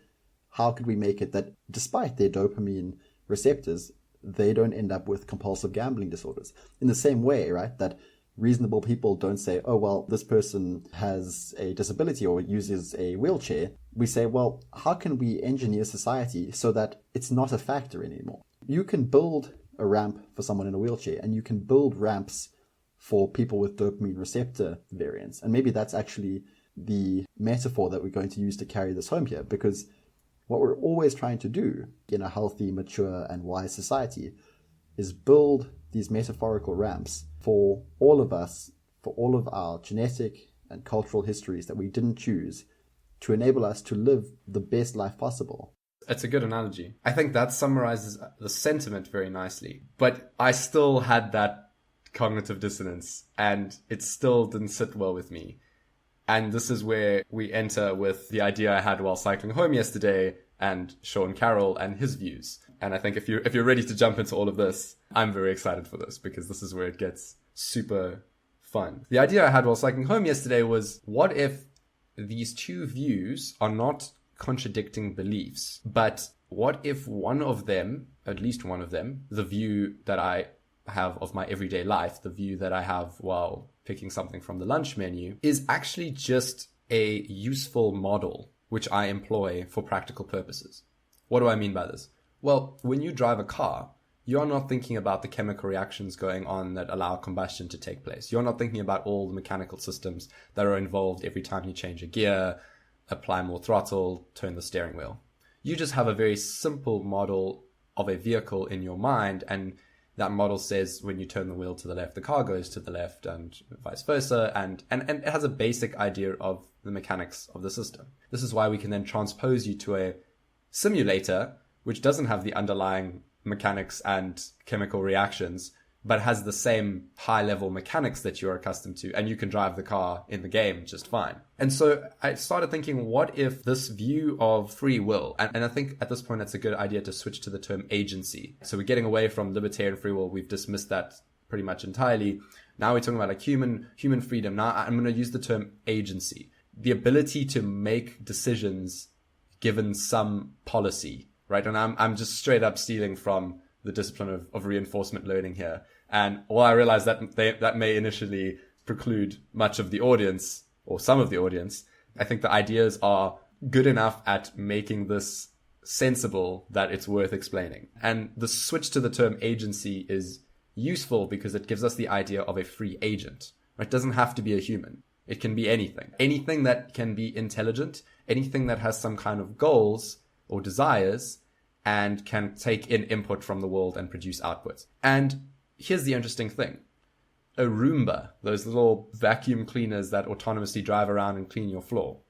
A: how could we make it that despite their dopamine receptors, they don't end up with compulsive gambling disorders? In the same way, right, that reasonable people don't say, oh, well, this person has a disability or uses a wheelchair. We say, well, how can we engineer society so that it's not a factor anymore? You can build a ramp for someone in a wheelchair, and you can build ramps for people with dopamine receptor variants. And maybe that's actually the metaphor that we're going to use to carry this home here, because what we're always trying to do in a healthy, mature, and wise society is build these metaphorical ramps for all of us, for all of our genetic and cultural histories that we didn't choose, to enable us to live the best life possible.
B: It's a good analogy. I think that summarizes the sentiment very nicely. But I still had that cognitive dissonance, and it still didn't sit well with me. And this is where we enter with the idea I had while cycling home yesterday, and Sean Carroll and his views. And I think if you're ready to jump into all of this, I'm very excited for this, because this is where it gets super fun. The idea I had while cycling home yesterday was, what if these two views are not contradicting beliefs, but what if one of them, at least one of them, the view that I have of my everyday life, the view that I have while picking something from the lunch menu, is actually just a useful model which I employ for practical purposes. What do I mean by this? Well, when you drive a car, you're not thinking about the chemical reactions going on that allow combustion to take place. You're not thinking about all the mechanical systems that are involved every time you change a gear, apply more throttle, turn the steering wheel. You just have a very simple model of a vehicle in your mind, and that model says when you turn the wheel to the left, the car goes to the left, and vice versa, and it has a basic idea of the mechanics of the system. This is why we can then transpose you to a simulator which doesn't have the underlying mechanics and chemical reactions, but has the same high-level mechanics that you're accustomed to, and you can drive the car in the game just fine. And so I started thinking, what if this view of free will, and I think at this point it's a good idea to switch to the term agency. So we're getting away from libertarian free will. We've dismissed that pretty much entirely. Now we're talking about like human freedom. Now I'm going to use the term agency, the ability to make decisions given some policy, right? And I'm just straight up stealing from the discipline of reinforcement learning here. And while I realize that that may initially preclude much of the audience or some of the audience, I think the ideas are good enough at making this sensible that it's worth explaining. And the switch to the term agency is useful because it gives us the idea of a free agent. It doesn't have to be a human. It can be anything. Anything that can be intelligent, anything that has some kind of goals or desires and can take in input from the world and produce outputs. And here's the interesting thing. A Roomba, those little vacuum cleaners that autonomously drive around and clean your floor,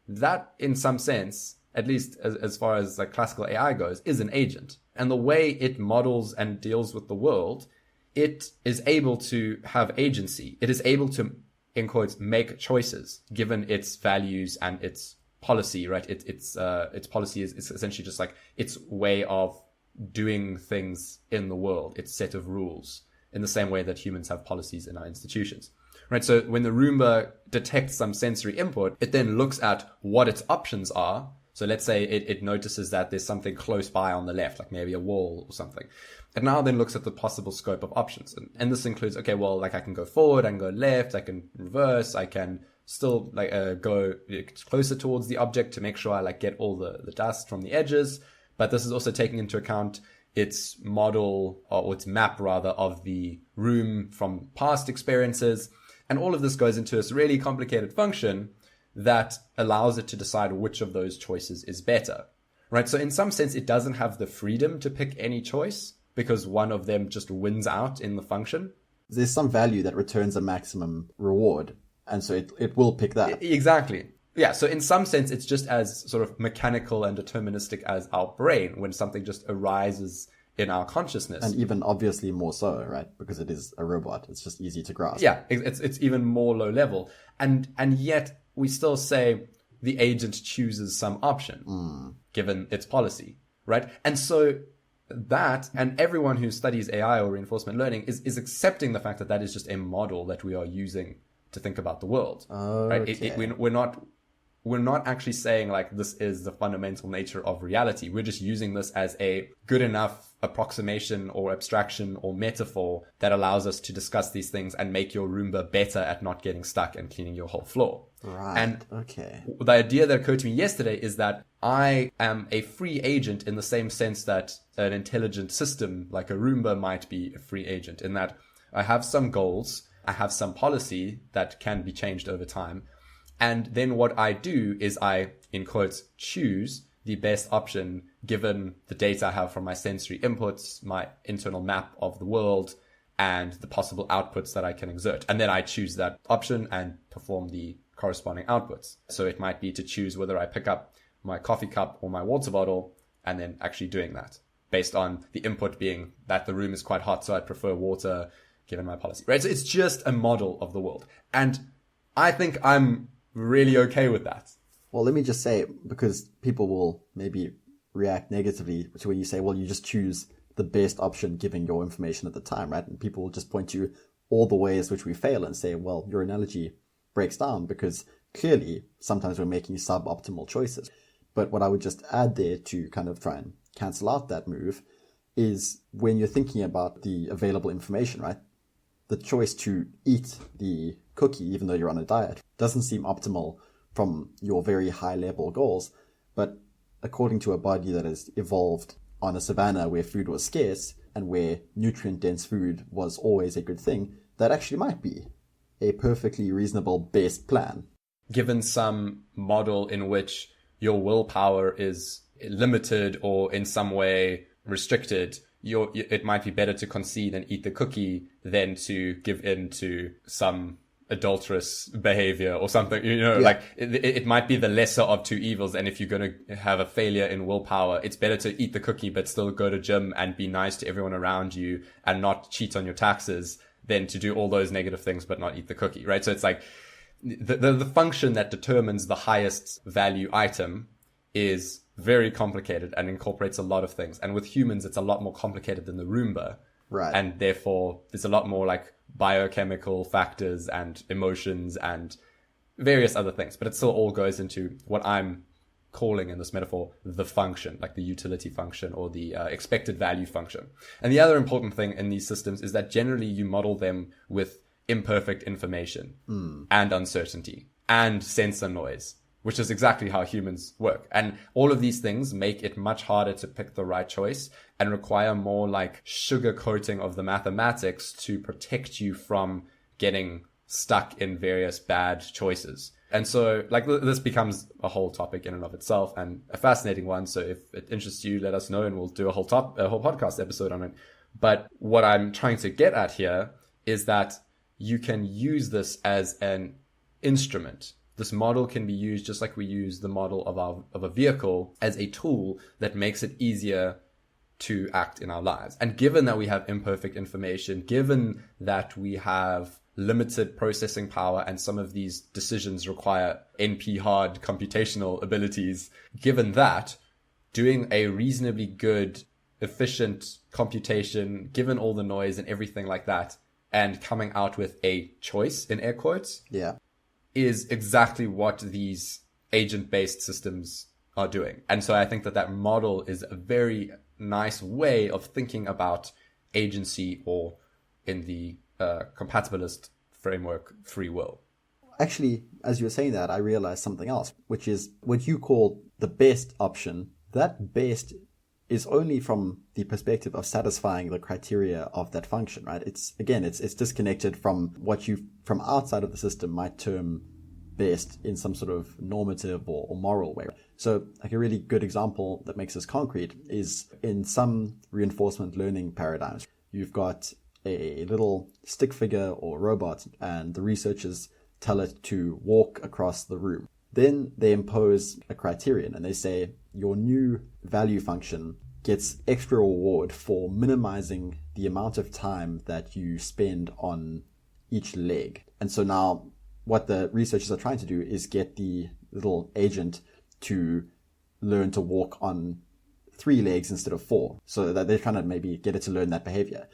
B: that in some sense, at least as far as like classical AI goes, is an agent. And the way it models and deals with the world, it is able to have agency. It is able to, in quotes, make choices given its values and its policy, right? Its policy is essentially just like its way of doing things in the world, its set of rules, in the same way that humans have policies in our institutions, right? So when the Roomba detects some sensory input, it then looks at what its options are. So let's say it notices that there's something close by on the left, like maybe a wall or something. It now then looks at the possible scope of options. And this includes, okay, well, like I can go forward, I can go left, I can reverse, I can still like go closer towards the object to make sure I like get all the dust from the edges. But this is also taking into account its model or its map rather of the room from past experiences. And all of this goes into this really complicated function that allows it to decide which of those choices is better, right? So in some sense, it doesn't have the freedom to pick any choice because one of them just wins out in the function.
A: There's some value that returns a maximum reward. And so it will pick that.
B: Exactly. Yeah. So in some sense, it's just as sort of mechanical and deterministic as our brain when something just arises in our consciousness.
A: And even obviously more so, right? Because it is a robot. It's just easy to grasp.
B: Yeah. It's even more low level. And yet we still say the agent chooses some option given its policy, right? And so that, and everyone who studies AI or reinforcement learning is accepting the fact that that is just a model that we are using to think about the world,
A: okay.
B: Right? We're not actually saying like this is the fundamental nature of reality. We're just using this as a good enough approximation or abstraction or metaphor that allows us to discuss these things and make your Roomba better at not getting stuck and cleaning your whole floor.
A: Right.
B: And
A: okay.
B: The idea that occurred to me yesterday is that I am a free agent in the same sense that an intelligent system like a Roomba might be a free agent, in that I have some goals, I have some policy that can be changed over time. And then what I do is I, in quotes, choose the best option given the data I have from my sensory inputs, my internal map of the world, and the possible outputs that I can exert. And then I choose that option and perform the corresponding outputs. So it might be to choose whether I pick up my coffee cup or my water bottle, and then actually doing that based on the input being that the room is quite hot, so I'd prefer water given my policy, right? So it's just a model of the world. And I think I'm really okay with that.
A: Well, let me just say, because people will maybe react negatively to when you say, well, you just choose the best option given your information at the time, right? And people will just point to all the ways which we fail and say, well, your analogy breaks down because clearly sometimes we're making suboptimal choices. But what I would just add there to kind of try and cancel out that move is when you're thinking about the available information, right? The choice to eat the cookie, even though you're on a diet, doesn't seem optimal from your very high level goals. But according to a body that has evolved on a savanna where food was scarce and where nutrient dense food was always a good thing, that actually might be a perfectly reasonable best plan.
B: Given some model in which your willpower is limited or in some way restricted, it might be better to concede and eat the cookie than to give in to some adulterous behavior or something, like it might be the lesser of two evils. And if you're going to have a failure in willpower, it's better to eat the cookie, but still go to gym and be nice to everyone around you and not cheat on your taxes than to do all those negative things, but not eat the cookie, right? So it's like the function that determines the highest value item is very complicated and incorporates a lot of things. And with humans, it's a lot more complicated than the Roomba.
A: Right.
B: And therefore, there's a lot more like biochemical factors and emotions and various other things, but it still all goes into what I'm calling in this metaphor the function, like the utility function or the expected value function. And the other important thing in these systems is that generally you model them with imperfect information and uncertainty and sensor noise, which is exactly how humans work. And all of these things make it much harder to pick the right choice and require more like sugar coating of the mathematics to protect you from getting stuck in various bad choices. And so like this becomes a whole topic in and of itself and a fascinating one. So if it interests you, let us know and we'll do a whole podcast episode on it. But what I'm trying to get at here is that you can use this as an instrument. This model can be used just like we use the model of a vehicle as a tool that makes it easier to act in our lives. And given that we have imperfect information, given that we have limited processing power and some of these decisions require NP hard computational abilities, given that, doing a reasonably good, efficient computation, given all the noise and everything like that, and coming out with a choice, in air quotes, is exactly what these agent-based systems are doing. And so I think that model is a very nice way of thinking about agency, or in the compatibilist framework, free will.
A: Actually, as you were saying that, I realized something else, which is what you call the best option. That best is only from the perspective of satisfying the criteria of that function, right? It's disconnected from what you from outside of the system might term best in some sort of normative or moral way. So like a really good example that makes this concrete is in some reinforcement learning paradigms. You've got a little stick figure or robot, and the researchers tell it to walk across the room. Then they impose a criterion and they say your new value function gets extra reward for minimizing the amount of time that you spend on each leg. And so now what the researchers are trying to do is get the little agent to learn to walk on 3 legs instead of 4. So that they're trying to maybe get it to learn that behavior.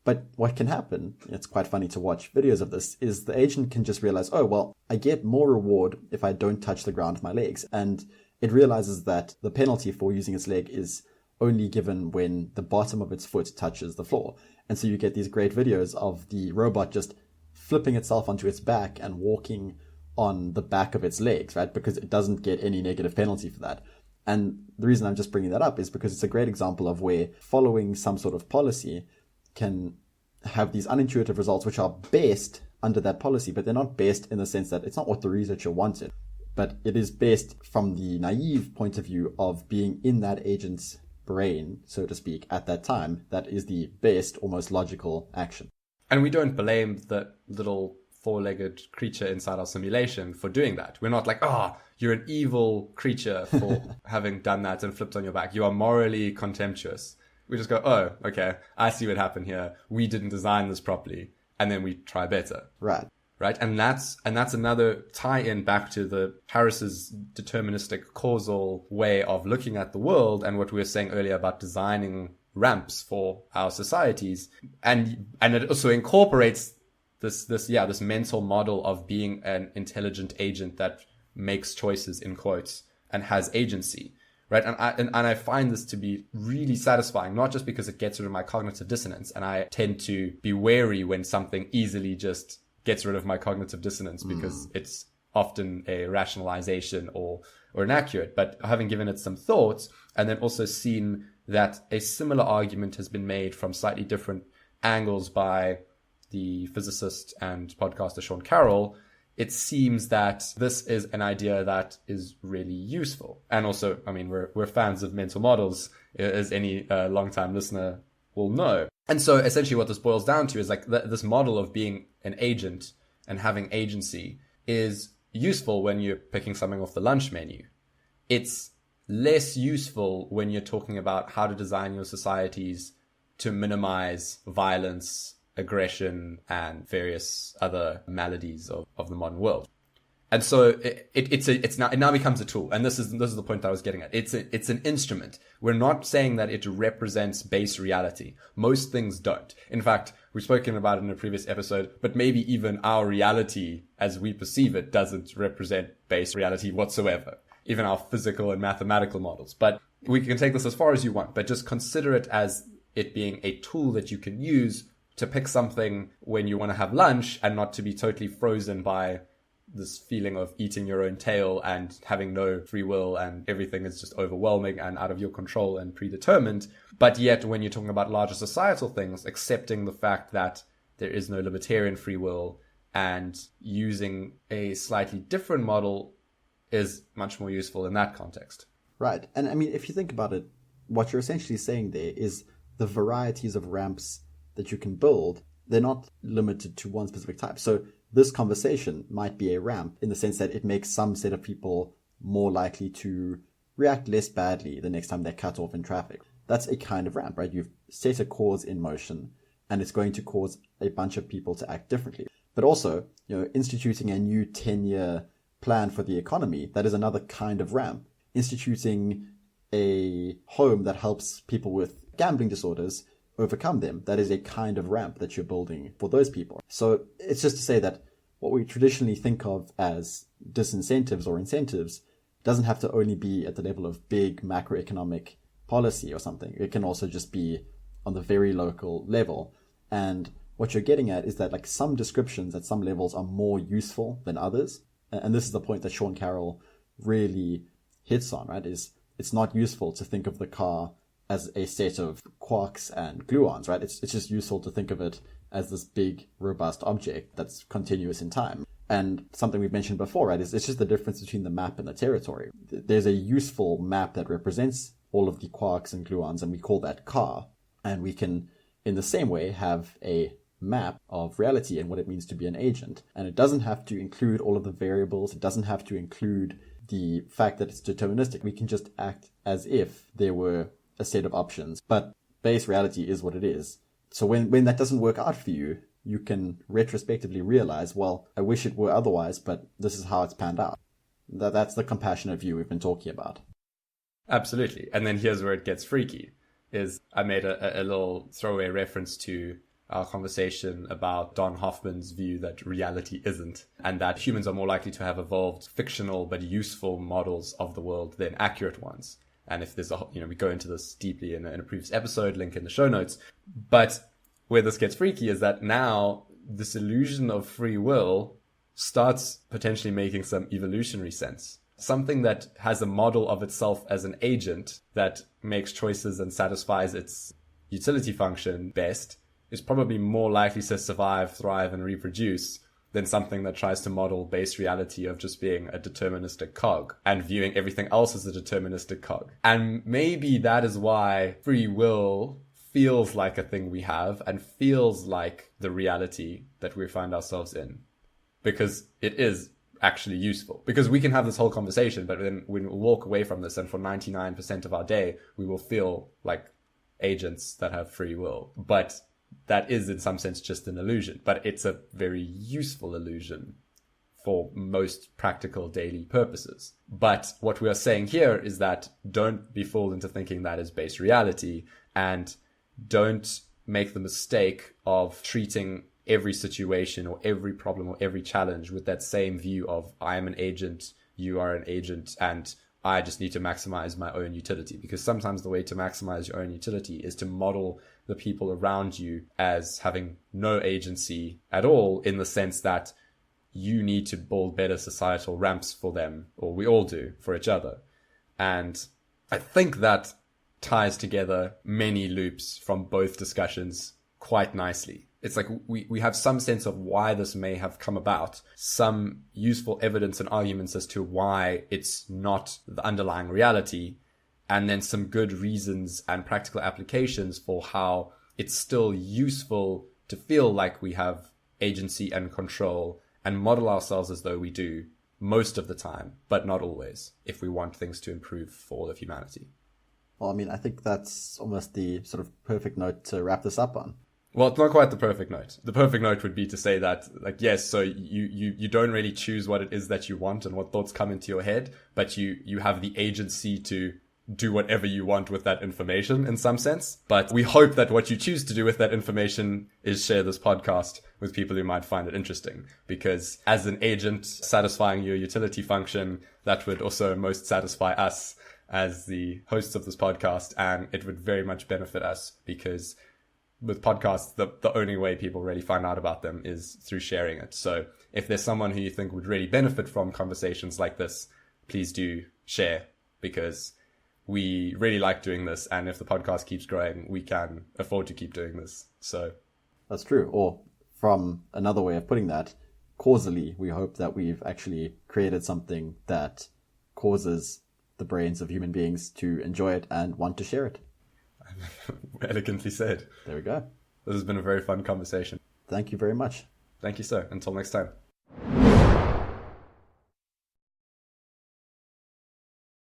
A: But what can happen, it's quite funny to watch videos of this, is the agent can just realize, oh, well, I get more reward if I don't touch the ground with my legs. And it realizes that the penalty for using its leg is only given when the bottom of its foot touches the floor. And so you get these great videos of the robot just flipping itself onto its back and walking on the back of its legs, right? Because it doesn't get any negative penalty for that. And the reason I'm just bringing that up is because it's a great example of where following some sort of policy can have these unintuitive results which are best under that policy, but they're not best in the sense that it's not what the researcher wanted, but it is best from the naive point of view of being in that agent's brain, so to speak, at that time. That is the best or most logical action.
B: And we don't blame the little 4-legged creature inside our simulation for doing that. We're not like, you're an evil creature for having done that and flipped on your back. You are morally contemptuous. We just go, oh, okay, I see what happened here. We didn't design this properly. And then we try better.
A: Right.
B: And that's another tie-in back to the Harris's deterministic causal way of looking at the world and what we were saying earlier about designing ramps for our societies. And it also incorporates this mental model of being an intelligent agent that makes choices, in quotes, and has agency. Right. And I find this to be really satisfying, not just because it gets rid of my cognitive dissonance. And I tend to be wary when something easily just gets rid of my cognitive dissonance because it's often a rationalization or inaccurate. But having given it some thought and then also seen that a similar argument has been made from slightly different angles by the physicist and podcaster Sean Carroll, it seems that this is an idea that is really useful. And also, I mean, we're fans of mental models, as any long-time listener will know. And so essentially what this boils down to is like this model of being an agent and having agency is useful when you're picking something off the lunch menu. It's less useful when you're talking about how to design your societies to minimize violence, aggression, and various other maladies of the modern world. And so it now becomes a tool. And this is the point that I was getting at. It's an instrument. We're not saying that it represents base reality. Most things don't. In fact, we've spoken about it in a previous episode, but maybe even our reality as we perceive it doesn't represent base reality whatsoever. Even our physical and mathematical models. But we can take this as far as you want, but just consider it as it being a tool that you can use to pick something when you want to have lunch and not to be totally frozen by this feeling of eating your own tail and having no free will and everything is just overwhelming and out of your control and predetermined. But yet when you're talking about larger societal things, accepting the fact that there is no libertarian free will and using a slightly different model is much more useful in that context.
A: Right. And I mean, if you think about it, what you're essentially saying there is the varieties of ramps that you can build, they're not limited to one specific type. So this conversation might be a ramp in the sense that it makes some set of people more likely to react less badly the next time they're cut off in traffic. That's a kind of ramp, right? You've set a cause in motion and it's going to cause a bunch of people to act differently. But also, instituting a new 10-year plan for the economy, that is another kind of ramp. Instituting a home that helps people with gambling disorders overcome them, that is a kind of ramp that you're building for those people. So it's just to say that what we traditionally think of as disincentives or incentives doesn't have to only be at the level of big macroeconomic policy or something. It can also just be on the very local level. And what you're getting at is that like some descriptions at some levels are more useful than others. And this is the point that Sean Carroll really hits on, right? Is it's not useful to think of the car as a set of quarks and gluons, right? It's just useful to think of it as this big, robust object that's continuous in time. And something we've mentioned before, right, is it's just the difference between the map and the territory. There's a useful map that represents all of the quarks and gluons, and we call that car. And we can, in the same way, have a map of reality and what it means to be an agent. And it doesn't have to include all of the variables. It doesn't have to include the fact that it's deterministic. We can just act as if there were a set of options, but base reality is what it is. So when that doesn't work out for you, you can retrospectively realize, well, I wish it were otherwise, but this is how it's panned out. That's the compassionate view we've been talking about.
B: Absolutely. And then here's where it gets freaky, is I made a little throwaway reference to our conversation about Don Hoffman's view that reality isn't, and that humans are more likely to have evolved fictional but useful models of the world than accurate ones. And if there's we go into this deeply in a previous episode, link in the show notes. But where this gets freaky is that now this illusion of free will starts potentially making some evolutionary sense. Something that has a model of itself as an agent that makes choices and satisfies its utility function best is probably more likely to survive, thrive, and reproduce than something that tries to model base reality of just being a deterministic cog and viewing everything else as a deterministic cog. And maybe that is why free will feels like a thing we have and feels like the reality that we find ourselves in, because it is actually useful. Because we can have this whole conversation, but then when we walk away from this, and for 99% of our day, we will feel like agents that have free will. But that is in some sense just an illusion, but it's a very useful illusion for most practical daily purposes. But what we are saying here is that don't be fooled into thinking that is base reality, and don't make the mistake of treating every situation or every problem or every challenge with that same view of I am an agent, you are an agent, and I just need to maximize my own utility. Because sometimes the way to maximize your own utility is to model the people around you as having no agency at all, in the sense that you need to build better societal ramps for them, or we all do for each other. And I think that ties together many loops from both discussions quite nicely. It's like we have some sense of why this may have come about, some useful evidence and arguments as to why it's not the underlying reality, and then some good reasons and practical applications for how it's still useful to feel like we have agency and control and model ourselves as though we do most of the time, but not always, if we want things to improve for all of humanity.
A: Well, I mean, I think that's almost the sort of perfect note to wrap this up on.
B: Well, it's not quite the perfect note. The perfect note would be to say that, like, yes, so you don't really choose what it is that you want and what thoughts come into your head, but you have the agency to do whatever you want with that information in some sense. But we hope that what you choose to do with that information is share this podcast with people who might find it interesting. Because as an agent satisfying your utility function, that would also most satisfy us as the hosts of this podcast. And it would very much benefit us because with podcasts, the only way people really find out about them is through sharing it. So if there's someone who you think would really benefit from conversations like this, please do share, because we really like doing this. And if the podcast keeps growing, we can afford to keep doing this. So
A: that's true. Or from another way of putting that, causally, we hope that we've actually created something that causes the brains of human beings to enjoy it and want to share it.
B: Elegantly said.
A: There we go.
B: This has been a very fun conversation.
A: Thank you very much.
B: Thank you, sir. Until next time.